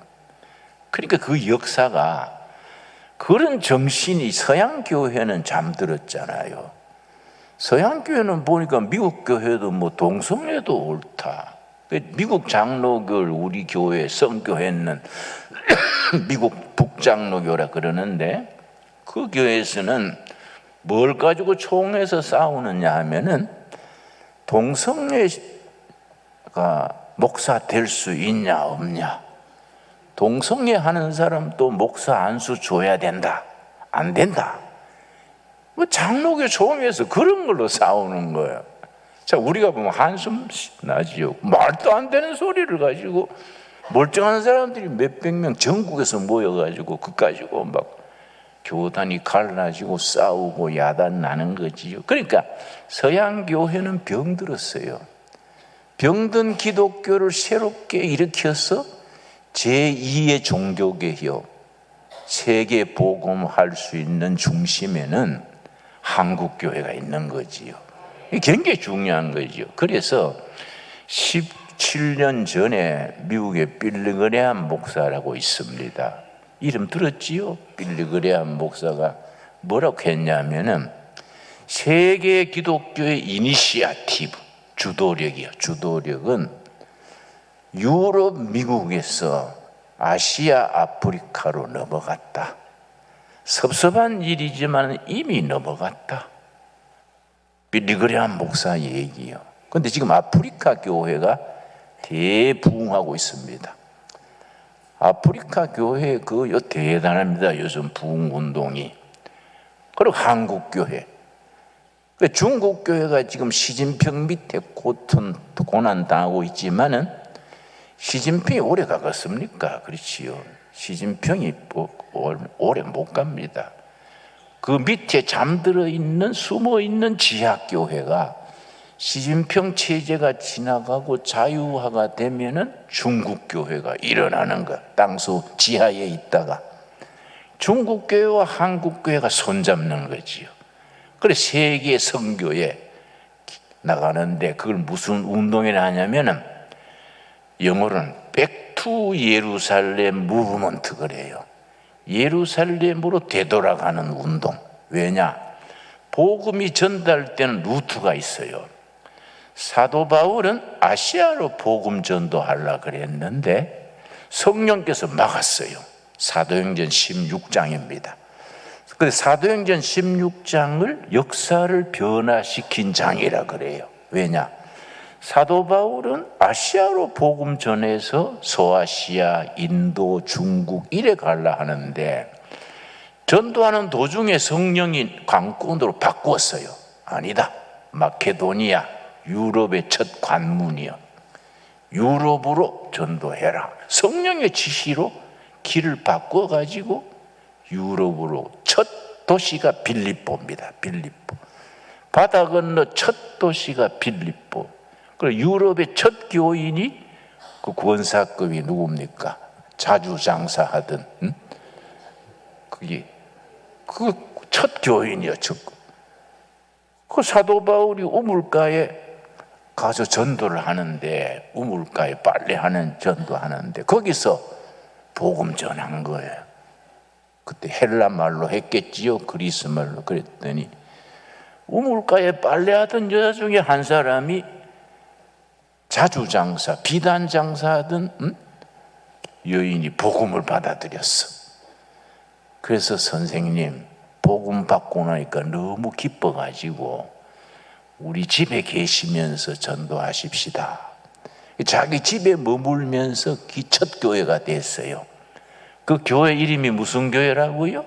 Speaker 3: 그러니까 그 역사가, 그런 정신이 서양 교회는 잠들었잖아요. 서양 교회는 보니까 미국 교회도 뭐 동성애도 옳다. 미국 장로교를 우리 교회에 선교했는 미국 북장로교라 그러는데, 그 교회에서는 뭘 가지고 총에서 싸우느냐 하면은 동성애가 목사 될 수 있냐 없냐, 동성애 하는 사람도 목사 안수 줘야 된다 안 된다, 뭐 장로교 총회에서 그런 걸로 싸우는 거예요. 자, 우리가 보면 한숨 나지요. 말도 안 되는 소리를 가지고 멀쩡한 사람들이 몇백 명 전국에서 모여가지고 그 가지고 막 교단이 갈라지고 싸우고 야단 나는 거지요. 그러니까 서양 교회는 병들었어요. 병든 기독교를 새롭게 일으켜서 제2의 종교개혁, 세계 복음할 수 있는 중심에는 한국 교회가 있는 거지요. 이게 굉장히 중요한 거죠. 그래서 17년 전에 미국의 빌리 그레함 목사라고 있습니다. 이름 들었지요? 빌리 그레함 목사가 뭐라고 했냐면은 세계 기독교의 이니시아티브, 주도력이요. 주도력은 유럽, 미국에서 아시아, 아프리카로 넘어갔다. 섭섭한 일이지만 이미 넘어갔다. 빌리 그레함 목사 얘기요. 그런데 지금 아프리카 교회가 대부흥하고 있습니다. 아프리카 교회 그거 대단합니다. 요즘 부흥 운동이. 그리고 한국 교회. 중국 교회가 지금 시진핑 밑에 고난 당하고 있지만은 시진핑이 오래 가겠습니까? 그렇지요. 시진핑이 오래 못 갑니다. 그 밑에 잠들어 있는, 숨어 있는 지하 교회가 시진핑 체제가 지나가고 자유화가 되면은 중국 교회가 일어나는 거. 땅속 지하에 있다가 중국 교회와 한국 교회가 손잡는 거지요. 그래 세계 선교에 나가는데 그걸 무슨 운동이라 하냐면은 영어로는 Back to 예루살렘 무브먼트 그래요. 예루살렘으로 되돌아가는 운동. 왜냐? 복음이 전달되는 루트가 있어요. 사도 바울은 아시아로 복음 전도하려고 그랬는데 성령께서 막았어요. 사도행전 16장입니다. 근데 사도행전 16장을 역사를 변화시킨 장이라 그래요. 왜냐? 사도 바울은 아시아로 복음 전해서 소아시아, 인도, 중국 이래 가려 하는데 전도하는 도중에 성령이 관건으로 바꾸었어요. 아니다. 마케도니아, 유럽의 첫 관문이요. 유럽으로 전도해라. 성령의 지시로 길을 바꿔가지고 유럽으로 첫 도시가 빌립보입니다. 빌립보. 바다 건너 첫 도시가 빌립보. 그리고 유럽의 첫 교인이 그 권사급이 누굽니까? 자주 장사하던 그게 그 첫 교인이요. 그 사도 바울이 우물가에 가서 전도를 하는데 우물가에 빨래하는 전도하는데 거기서 복음 전한 거예요. 그때 헬라 말로 했겠지요. 그리스 말로. 그랬더니 우물가에 빨래하던 여자 중에 한 사람이 자주 장사, 비단 장사하던 여인이 복음을 받아들였어. 그래서 선생님 복음 받고 나니까 너무 기뻐가지고 우리 집에 계시면서 전도하십시다. 자기 집에 머물면서 첫 교회가 됐어요. 그 교회 이름이 무슨 교회라고요?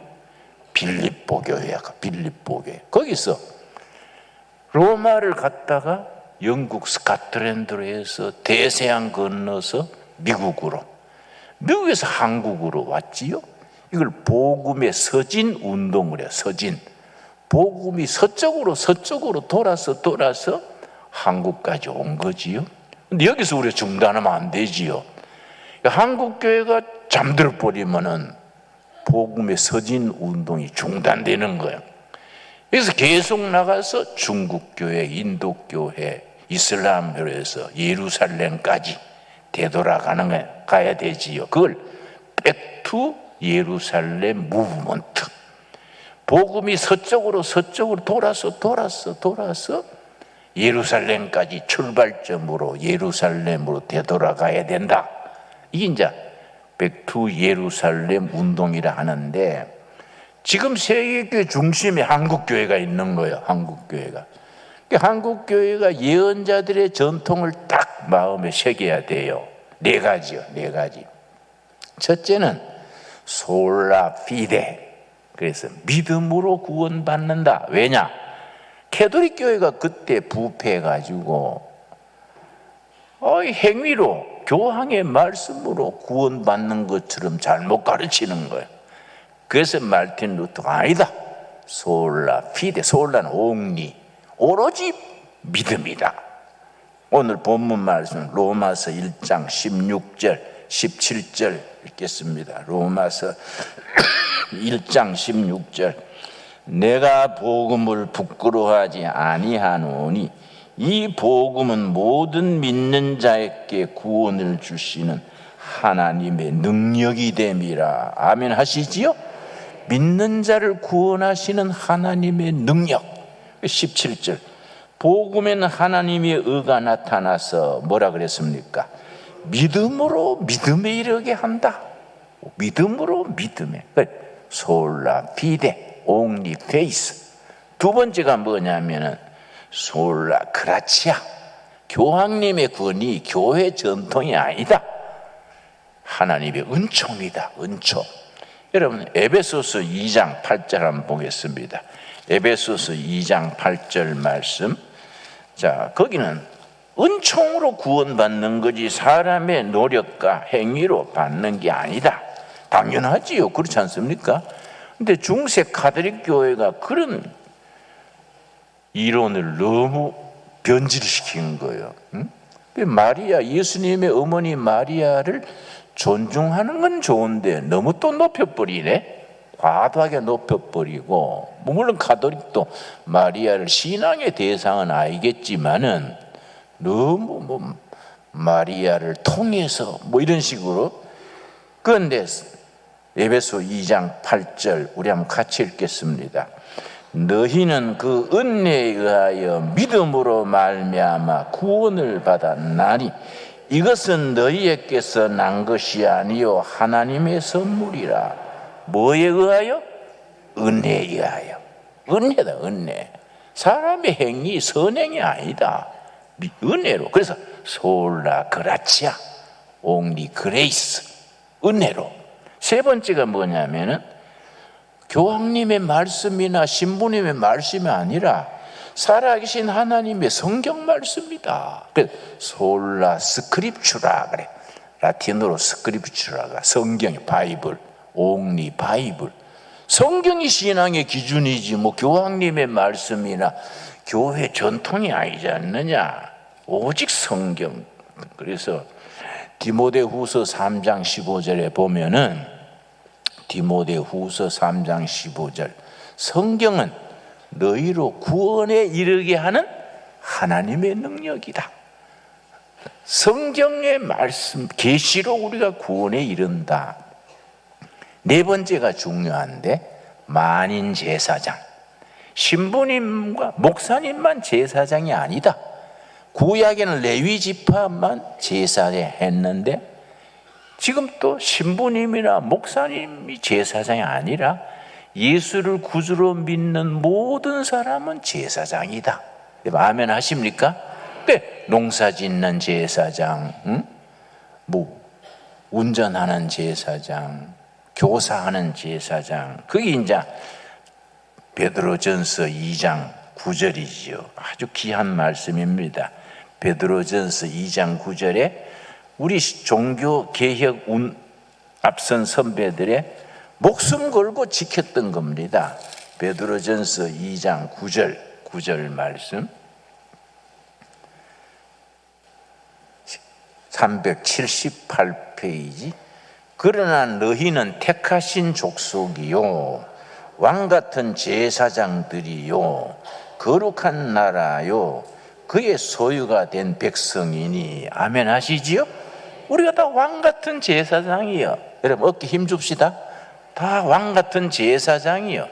Speaker 3: 빌립보 교회야. 빌립보 교회. 거기서 로마를 갔다가 영국 스코틀랜드로 해서 대서양 건너서 미국에서 한국으로 왔지요. 이걸 복음의 서진 운동을 해요. 서진. 복음이 서쪽으로 돌아서 한국까지 온 거지요. 근데 여기서 우리가 중단하면 안 되지요. 한국 교회가 잠들어 버리면은 복음의 서진 운동이 중단되는 거예요. 그래서 계속 나가서 중국 교회, 인도 교회, 이슬람교회에서 예루살렘까지 되돌아가는 거예요. 가야 되지요. 그걸 백투 예루살렘 무브먼트. 복음이 서쪽으로 돌아서 예루살렘까지 출발점으로 예루살렘으로 되돌아가야 된다. 이게 이제 백투 예루살렘 운동이라 하는데 지금 세계교회 중심에 한국교회가 있는 거예요. 한국교회가. 한국교회가 예언자들의 전통을 딱 마음에 새겨야 돼요. 네 가지요. 첫째는 솔라 피데. 그래서 믿음으로 구원받는다. 왜냐? 캐톨릭 교회가 그때 부패해가지고 행위로 교황의 말씀으로 구원받는 것처럼 잘못 가르치는 거예요. 그래서 마르틴 루터가 아니다. 솔라 피데. 솔라는 옹리. 오로지 믿음이다. 오늘 본문 말씀 로마서 1장 16절 17절 읽겠습니다. 로마서 1장 16절. 내가 복음을 부끄러워하지 아니하노니 이 복음은 모든 믿는 자에게 구원을 주시는 하나님의 능력이 됨이라. 아멘 하시지요? 믿는 자를 구원하시는 하나님의 능력. 17절. 복음에는 하나님의 의가 나타나서 뭐라 그랬습니까? 믿음으로 믿음에 이르게 한다. 믿음으로 믿음에. 솔라 피데 옹리 페이스. 두 번째가 뭐냐면은 솔라 그라치아. 교황님의 권위, 교회 전통이 아니다. 하나님의 은총이다. 은총. 여러분 에베소서 2장 8절 한번 보겠습니다. 에베소서 2장 8절 말씀. 자, 거기는 은총으로 구원받는 거지 사람의 노력과 행위로 받는 게 아니다. 당연하지요. 그렇지 않습니까? 근데 중세 카톨릭 교회가 그런 이론을 너무 변질시킨 거예요. 응? 마리아, 예수님의 어머니 마리아를 존중하는 건 좋은데 너무 또 높여버리네. 과도하게 높여버리고, 물론 가톨릭도 마리아를 신앙의 대상은 알겠지만은 너무 마리아를 통해서 이런 식으로. 그런데 에베소 2장 8절 우리 한번 같이 읽겠습니다. 너희는 그 은혜에 의하여 믿음으로 말미암아 구원을 받았나니 이것은 너희에게서 난 것이 아니요 하나님의 선물이라. 뭐에 의하여? 은혜에 의하여. 은혜다, 은혜. 사람의 행위, 선행이 아니다. 은혜로. 그래서 솔라 그라치아, 옹리 그레이스, 은혜로. 세 번째가 뭐냐면은 교황님의 말씀이나 신부님의 말씀이 아니라 살아계신 하나님의 성경 말씀이다. 그래서 솔라 스크립추라 그래. 라틴어로 스크립추라가 성경, 바이블, 옹리 바이블. 성경이 신앙의 기준이지 교황님의 말씀이나 교회 전통이 아니지 않느냐. 오직 성경. 그래서 디모데후서 3장 15절에 보면은 디모데후서 3장 15절 성경은 너희로 구원에 이르게 하는 하나님의 능력이다. 성경의 말씀 계시로 우리가 구원에 이른다. 네 번째가 중요한데 만인 제사장. 신부님과 목사님만 제사장이 아니다. 구약에는 레위 지파만 제사했는데 지금 또 신부님이나 목사님이 제사장이 아니라 예수를 구주로 믿는 모든 사람은 제사장이다. 아멘 하십니까? 네, 농사 짓는 제사장, 운전하는 제사장, 교사하는 제사장. 그게 이제 베드로전서 2장 9절이지요. 아주 귀한 말씀입니다. 베드로전서 2장 9절에 우리 종교 개혁 앞선 선배들의 목숨 걸고 지켰던 겁니다. 베드로전서 2장 9절 말씀. 378페이지. 그러나 너희는 택하신 족속이요 왕같은 제사장들이요 거룩한 나라요 그의 소유가 된 백성이니. 아멘 하시지요? 우리가 다 왕같은 제사장이요. 여러분 어깨 힘줍시다. 다 왕같은 제사장이요.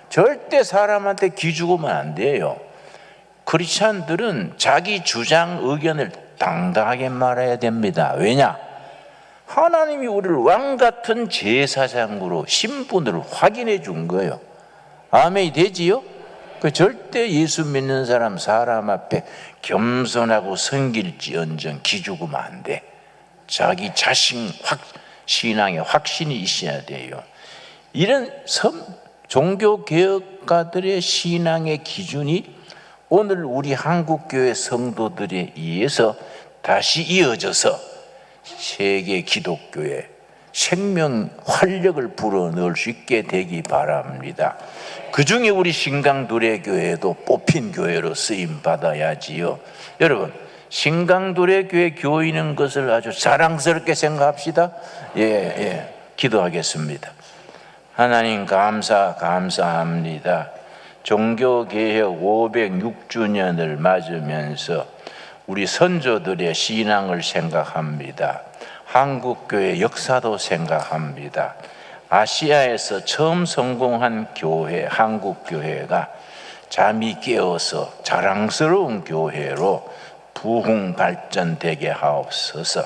Speaker 3: 절대 사람한테 기죽으면 안 돼요. 크리스찬들은 자기 주장 의견을 당당하게 말해야 됩니다. 왜냐? 하나님이 우리를 왕같은 제사장으로 신분을 확인해 준 거예요. 아멘이 되지요? 절대 예수 믿는 사람 앞에 겸손하고 섬길지언정 기죽으면 안 돼. 자기 자신 신앙에 확신이 있어야 돼요. 이런 종교개혁가들의 신앙의 기준이 오늘 우리 한국교회 성도들에 의해서 다시 이어져서 세계 기독교에 생명 활력을 불어넣을 수 있게 되기 바랍니다. 그 중에 우리 신강두레교회도 뽑힌 교회로 쓰임 받아야지요. 여러분 신강두레교회 교인인 것을 아주 자랑스럽게 생각합시다. 기도하겠습니다. 하나님 감사합니다. 종교개혁 506주년을 맞으면서 우리 선조들의 신앙을 생각합니다. 한국교회 역사도 생각합니다. 아시아에서 처음 성공한 교회, 한국교회가 잠이 깨어서 자랑스러운 교회로 부흥 발전되게 하옵소서.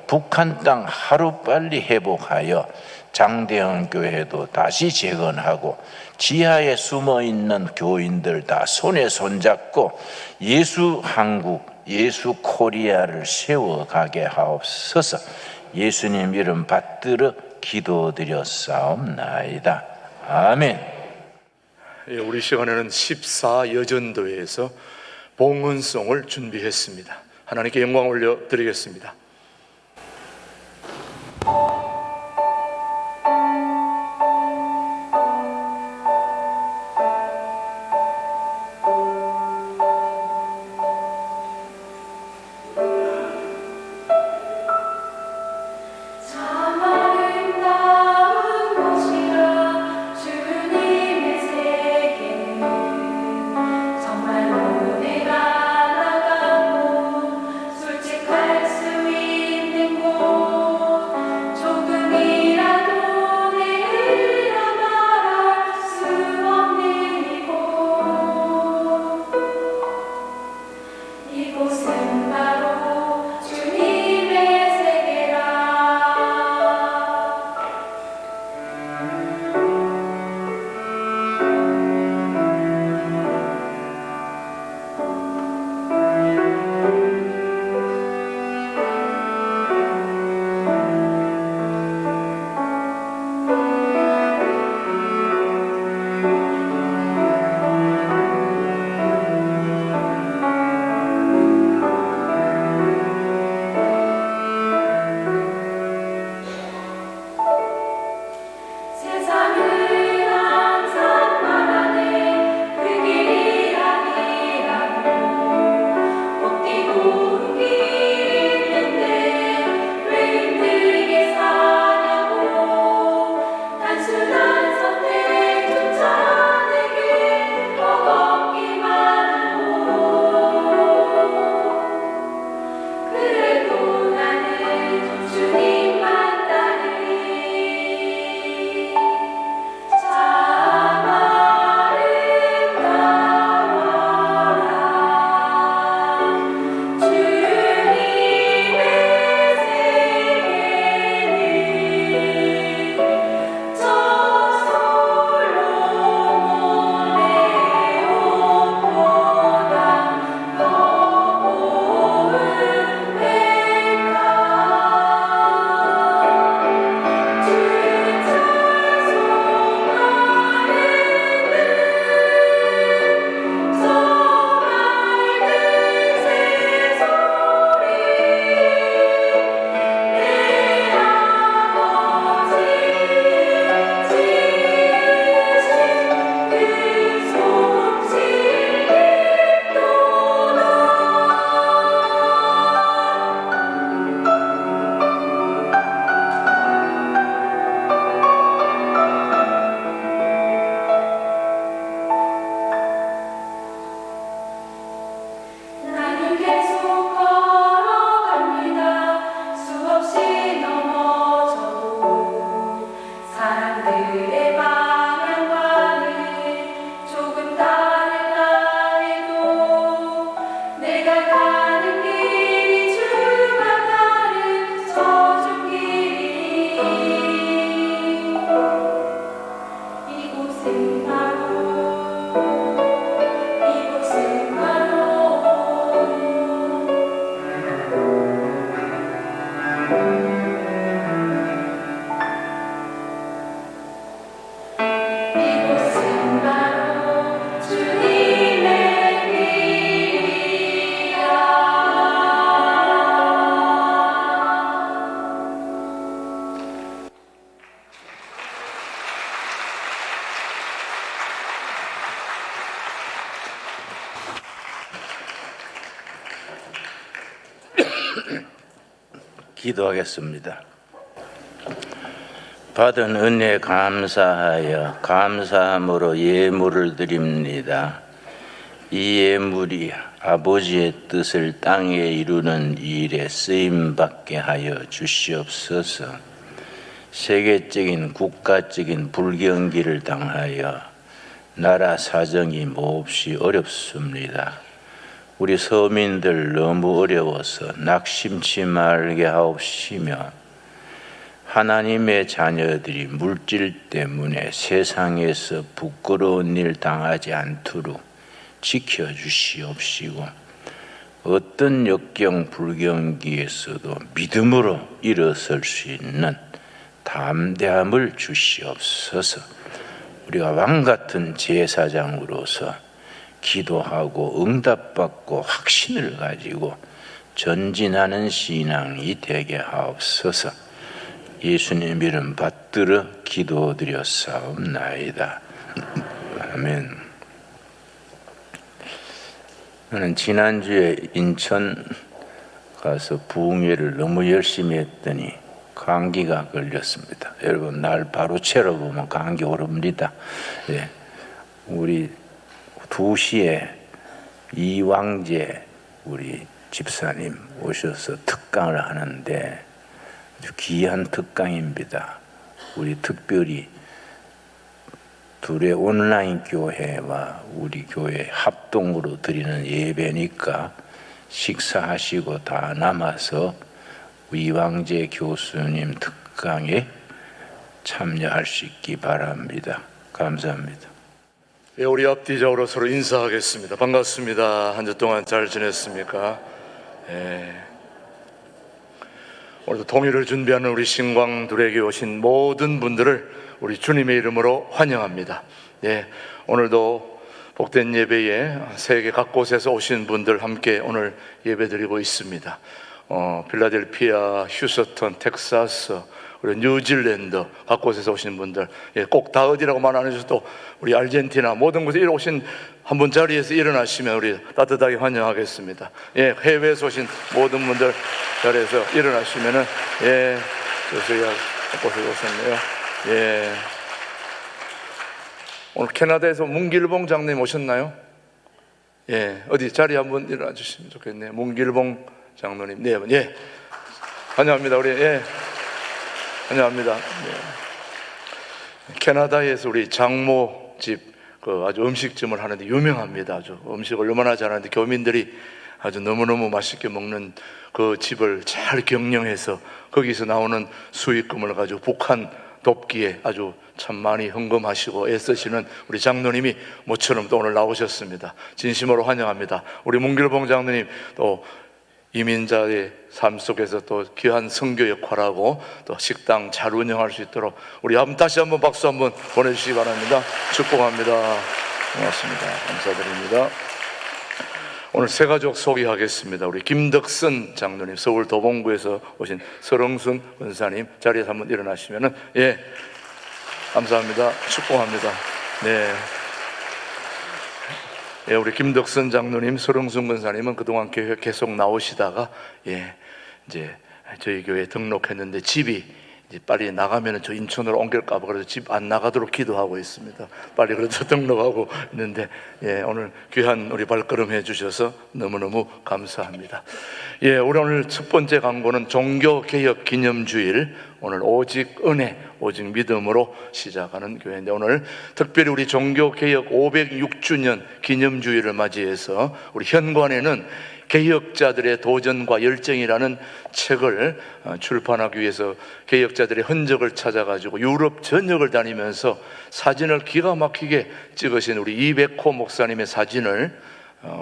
Speaker 3: 북한 땅 하루빨리 회복하여 장대현 교회도 다시 재건하고 지하에 숨어있는 교인들 다 손에 손잡고 예수 한국, 예수 코리아를 세워가게 하옵소서. 예수님 이름 받들어 기도드렸사옵나이다. 아멘.
Speaker 1: 우리 시간에는 14여전도에서 봉헌송을 준비했습니다. 하나님께 영광 올려드리겠습니다.
Speaker 3: 기도하겠습니다. 받은 은혜 감사하여 감사함으로 예물을 드립니다. 이 예물이 아버지의 뜻을 땅에 이루는 일에 쓰임받게 하여 주시옵소서. 세계적인 국가적인 불경기를 당하여 나라 사정이 몹시 어렵습니다. 우리 서민들 너무 어려워서 낙심치 말게 하옵시며 하나님의 자녀들이 물질 때문에 세상에서 부끄러운 일 당하지 않도록 지켜주시옵시고 어떤 역경 불경기에서도 믿음으로 일어설 수 있는 담대함을 주시옵소서. 우리가 왕같은 제사장으로서 기도하고 응답받고 확신을 가지고 전진하는 신앙이 되게 하옵소서. 예수님 이름 받들어 기도드렸사옵나이다. 아멘. 저는 지난주에 인천 가서 부흥회를 너무 열심히 했더니 감기가 걸렸습니다. 여러분 날 바로 채워보면 감기 오릅니다. 예. 우리 2시에 이왕재 우리 집사님 오셔서 특강을 하는데 아주 귀한 특강입니다. 우리 특별히 둘의 온라인 교회와 우리 교회 합동으로 드리는 예배니까 식사하시고 다 남아서 이왕재 교수님 특강에 참여할 수 있기 바랍니다. 감사합니다.
Speaker 1: 예, 우리 앞뒤적으로 서로 인사하겠습니다. 반갑습니다. 한 주 동안 잘 지냈습니까? 예. 오늘도 통일을 준비하는 우리 신광둘에게 오신 모든 분들을 우리 주님의 이름으로 환영합니다. 예, 오늘도 복된 예배에 세계 각곳에서 오신 분들 함께 오늘 예배드리고 있습니다. 필라델피아, 휴스턴, 텍사스, 그리고 뉴질랜드 각곳에서 오신 분들, 예, 꼭 다 어디라고 말 안 해주셔도 우리 아르헨티나 모든 곳에 오신 한 분 자리에서 일어나시면 우리 따뜻하게 환영하겠습니다. 예, 해외에서 오신 모든 분들 자리에서 일어나시면은, 예, 저희가 곳에 오셨네요. 예, 오늘 캐나다에서 문길봉 장로님 오셨나요? 예, 어디 자리 한번 일어나 주시면 좋겠네요. 문길봉 장로님, 네, 예, 환영합니다. 우리, 예, 환영합니다. 예. 캐나다에서 우리 장모 집 아주 음식점을 하는데 유명합니다. 아주 음식을 얼마나 잘하는데 교민들이 아주 너무너무 맛있게 먹는 그 집을 잘 경영해서 거기서 나오는 수익금을 가지고 북한 돕기에 아주 참 많이 헌금하시고 애쓰시는 우리 장로님이 모처럼 또 오늘 나오셨습니다. 진심으로 환영합니다. 우리 문길봉 장로님 또 이민자의 삶 속에서 또 귀한 선교 역할하고 또 식당 잘 운영할 수 있도록 우리 다시 한번 박수 한번 보내주시기 바랍니다. 축복합니다. 고맙습니다. 감사드립니다. 오늘 세 가족 소개하겠습니다. 우리 김덕선 장로님, 서울 도봉구에서 오신 서렁순 권사님 자리에서 한번 일어나시면은, 예, 감사합니다. 축복합니다. 네. 예, 우리 김덕선 장로님, 서렁순 권사님은 그동안 교회 계속 나오시다가, 예, 이제 저희 교회에 등록했는데 집이 이제 빨리 나가면은 저 인천으로 옮길까봐 그래서 집 안 나가도록 기도하고 있습니다. 빨리 그래서 등록하고 있는데, 예, 오늘 귀한 우리 발걸음 해주셔서 너무너무 감사합니다. 예, 우리 오늘 첫 번째 강고는 종교개혁 기념주일, 오늘 오직 은혜, 오직 믿음으로 시작하는 교회인데, 오늘 특별히 우리 종교개혁 506주년 기념주일을 맞이해서 우리 현관에는 개혁자들의 도전과 열정이라는 책을 출판하기 위해서 개혁자들의 흔적을 찾아가지고 유럽 전역을 다니면서 사진을 기가 막히게 찍으신 우리 이백호 목사님의 사진을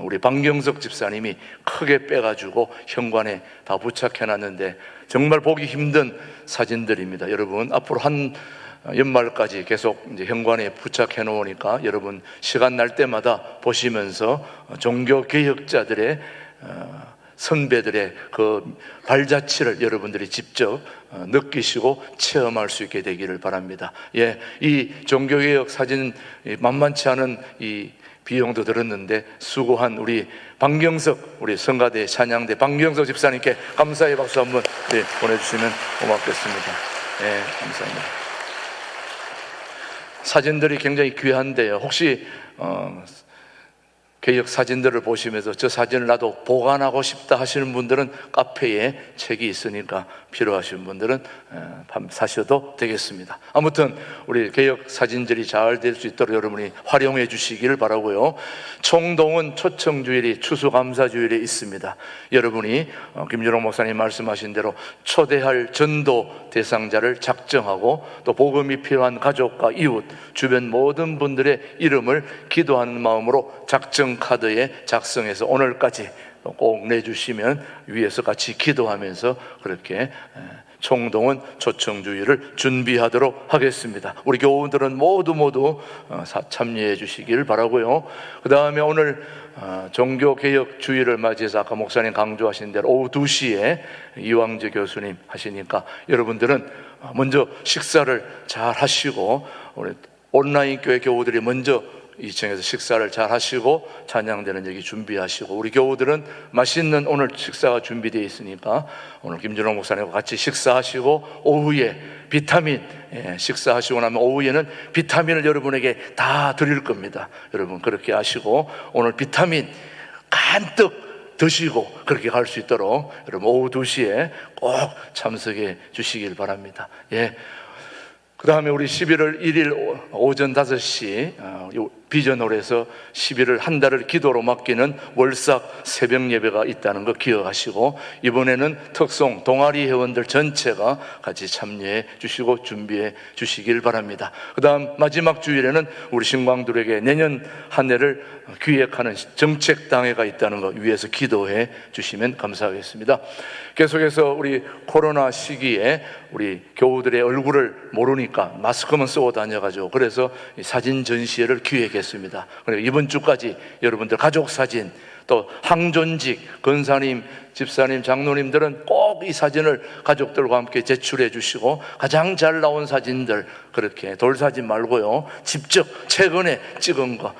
Speaker 1: 우리 방경석 집사님이 크게 빼가지고 현관에 다 부착해놨는데 정말 보기 힘든 사진들입니다. 여러분 앞으로 한 연말까지 계속 이제 현관에 부착해 놓으니까 여러분 시간 날 때마다 보시면서 종교 개혁자들의 선배들의 그 발자취를 여러분들이 직접 느끼시고 체험할 수 있게 되기를 바랍니다. 예, 이 종교개혁 사진 만만치 않은 이 비용도 들었는데 수고한 우리 방경석, 우리 성가대 찬양대 방경석 집사님께 감사의 박수 한번 보내주시면 고맙겠습니다. 네, 감사합니다. 사진들이 굉장히 귀한데요. 혹시 개혁 사진들을 보시면서 저 사진을 나도 보관하고 싶다 하시는 분들은 카페에 책이 있으니까 필요하신 분들은 사셔도 되겠습니다. 아무튼 우리 개혁 사진들이 잘 될 수 있도록 여러분이 활용해 주시기를 바라고요. 총동원 초청주일이 추수감사주일에 있습니다. 여러분이 김준호 목사님 말씀하신 대로 초대할 전도 대상자를 작정하고 또 복음이 필요한 가족과 이웃, 주변 모든 분들의 이름을 기도하는 마음으로 작정 카드에 작성해서 오늘까지 꼭 내주시면 위에서 같이 기도하면서 그렇게 총동원 초청주의를 준비하도록 하겠습니다. 우리 교우들은 모두 참여해 주시길 바라고요. 그 다음에 오늘 종교개혁주의를 맞이해서 아까 목사님 강조하신 대로 오후 2시에 이왕재 교수님 하시니까 여러분들은 먼저 식사를 잘 하시고 우리 온라인 교회 교우들이 먼저 2층에서 식사를 잘 하시고 찬양되는 얘기 준비하시고 우리 교우들은 맛있는 오늘 식사가 준비되어 있으니까 오늘 김준호 목사님과 같이 식사하시고 오후에 비타민 식사하시고 나면 오후에는 비타민을 여러분에게 다 드릴 겁니다. 여러분 그렇게 하시고 오늘 비타민 간뜩 드시고 그렇게 갈 수 있도록 여러분 오후 2시에 꼭 참석해 주시길 바랍니다. 그 다음에 우리 11월 1일 오전 5시 비전홀에서 11월 한 달을 기도로 맡기는 월삭 새벽 예배가 있다는 거 기억하시고 이번에는 특송 동아리 회원들 전체가 같이 참여해 주시고 준비해 주시길 바랍니다. 그 다음 마지막 주일에는 우리 신광들에게 내년 한 해를 기획하는 정책당회가 있다는 거 위에서 기도해 주시면 감사하겠습니다. 계속해서 우리 코로나 시기에 우리 교우들의 얼굴을 모르니까 마스크만 쓰고 다녀가지고 그래서 사진 전시회를 기획했습니다. 그리고 이번 주까지 여러분들 가족 사진 또 항존직 권사님, 집사님, 장로님들은 꼭 이 사진을 가족들과 함께 제출해 주시고 가장 잘 나온 사진들 그렇게 돌사진 말고요 직접 최근에 찍은 거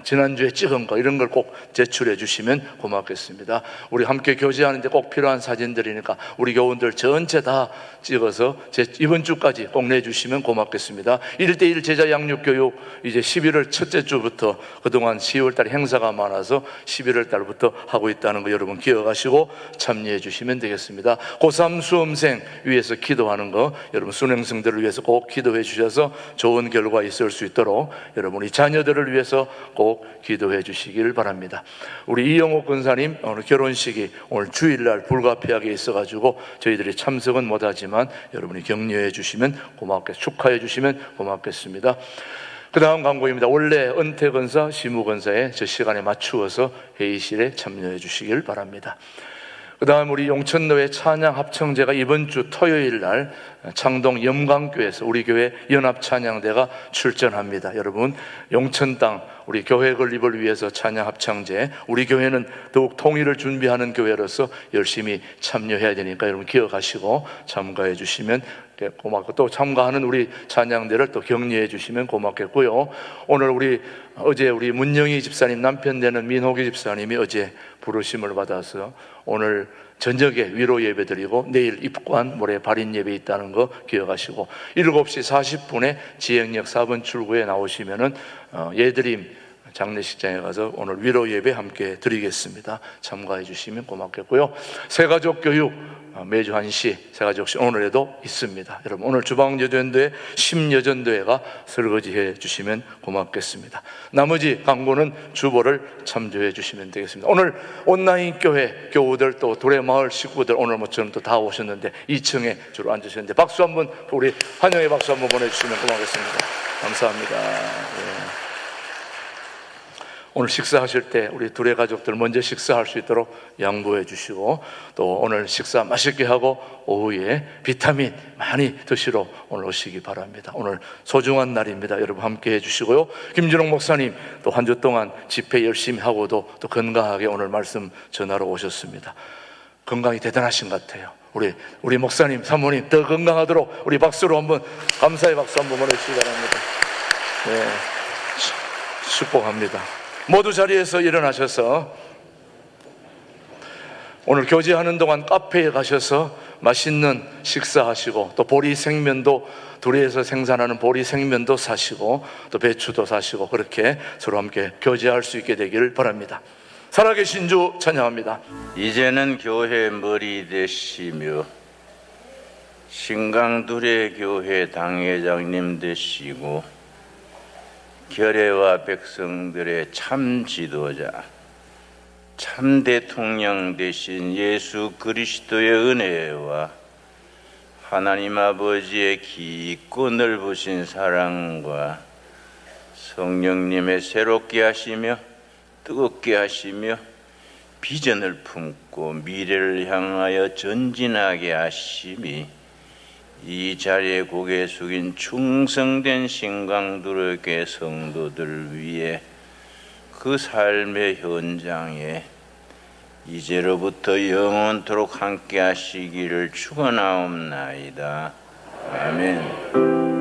Speaker 1: 지난주에 찍은 거 이런 걸 꼭 제출해 주시면 고맙겠습니다. 우리 함께 교제하는데 꼭 필요한 사진들이니까 우리 교우들 전체 다 찍어서 이번 주까지 꼭 내주시면 고맙겠습니다. 1:1 제자 양육 교육 이제 11월 첫째 주부터 그동안 10월 달 행사가 많아서 11월 달부터 하고 있다는 거 여러분 기억하시고 참여해 주시면 되겠습니다. 고3 수험생 위해서 기도하는 거 여러분 수능생들을 위해서 꼭 기도해 주셔서 좋은 결과 있을 수 있도록 여러분이 자녀들을 위해서 꼭 기도해 주시길 바랍니다. 우리 이영옥 권사님 오늘 결혼식이 오늘 주일날 불가피하게 있어가지고 저희들이 참석은 못하지만 여러분이 격려해 주시면 축하해 주시면 고맙겠습니다. 그 다음 광고입니다. 원래 은퇴건사, 시무건사에 저 시간에 맞추어서 회의실에 참여해 주시길 바랍니다. 그 다음 우리 용천노회 찬양합청제가 이번 주 토요일 날 창동 염강교회에서 우리 교회 연합찬양대가 출전합니다. 여러분 용천 땅 우리 교회 건립을 위해서 찬양합창제 우리 교회는 더욱 통일을 준비하는 교회로서 열심히 참여해야 되니까 여러분 기억하시고 참가해 주시면 고맙고 또 참가하는 우리 찬양대를 또 격려해 주시면 고맙겠고요. 오늘 어제 우리 문영희 집사님 남편 되는 민호기 집사님이 어제 부르심을 받아서 오늘 저녁에 위로 예배 드리고 내일 입관 모레 발인 예배 있다는 거 기억하시고 7시 40분에 지행역 4번 출구에 나오시면은 예드림 장례식장에 가서 오늘 위로 예배 함께 드리겠습니다. 참가해 주시면 고맙겠고요. 새가족 교육 매주 1시 새가족식 오늘에도 있습니다. 여러분 오늘 주방여전도회 심여전도회가 설거지해 주시면 고맙겠습니다. 나머지 광고는 주보를 참조해 주시면 되겠습니다. 오늘 온라인 교회 교우들 또 두레마을 식구들 오늘 모처럼 또 다 오셨는데 2층에 주로 앉으셨는데 박수 한번 우리 환영의 박수 한번 보내주시면 고맙겠습니다. 감사합니다. 오늘 식사하실 때 우리 둘의 가족들 먼저 식사할 수 있도록 양보해 주시고 또 오늘 식사 맛있게 하고 오후에 비타민 많이 드시러 오늘 오시기 바랍니다. 오늘 소중한 날입니다. 여러분 함께 해주시고요. 김준홍 목사님 또 한 주 동안 집회 열심히 하고도 또 건강하게 오늘 말씀 전하러 오셨습니다. 건강이 대단하신 것 같아요. 우리 목사님, 사모님 더 건강하도록 우리 박수로 한번 감사의 박수 한번 보내주시기 바랍니다. 축복합니다. 모두 자리에서 일어나셔서 오늘 교제하는 동안 카페에 가셔서 맛있는 식사하시고 또 보리 생면도 두리에서 생산하는 보리 생면도 사시고 또 배추도 사시고 그렇게 서로 함께 교제할 수 있게 되기를 바랍니다. 살아계신 주 찬양합니다.
Speaker 3: 이제는 교회 머리 되시며 신강두레 교회 당회장님 되시고 결례와 백성들의 참 지도자 참 대통령 되신 예수 그리스도의 은혜와 하나님 아버지의 깊고 넓으신 사랑과 성령님의 새롭게 하시며 뜨겁게 하시며 비전을 품고 미래를 향하여 전진하게 하심이 이 자리에 고개 숙인 충성된 신강두르교회 성도들 위해 그 삶의 현장에 이제로부터 영원토록 함께 하시기를 축원하옵나이다. 아멘.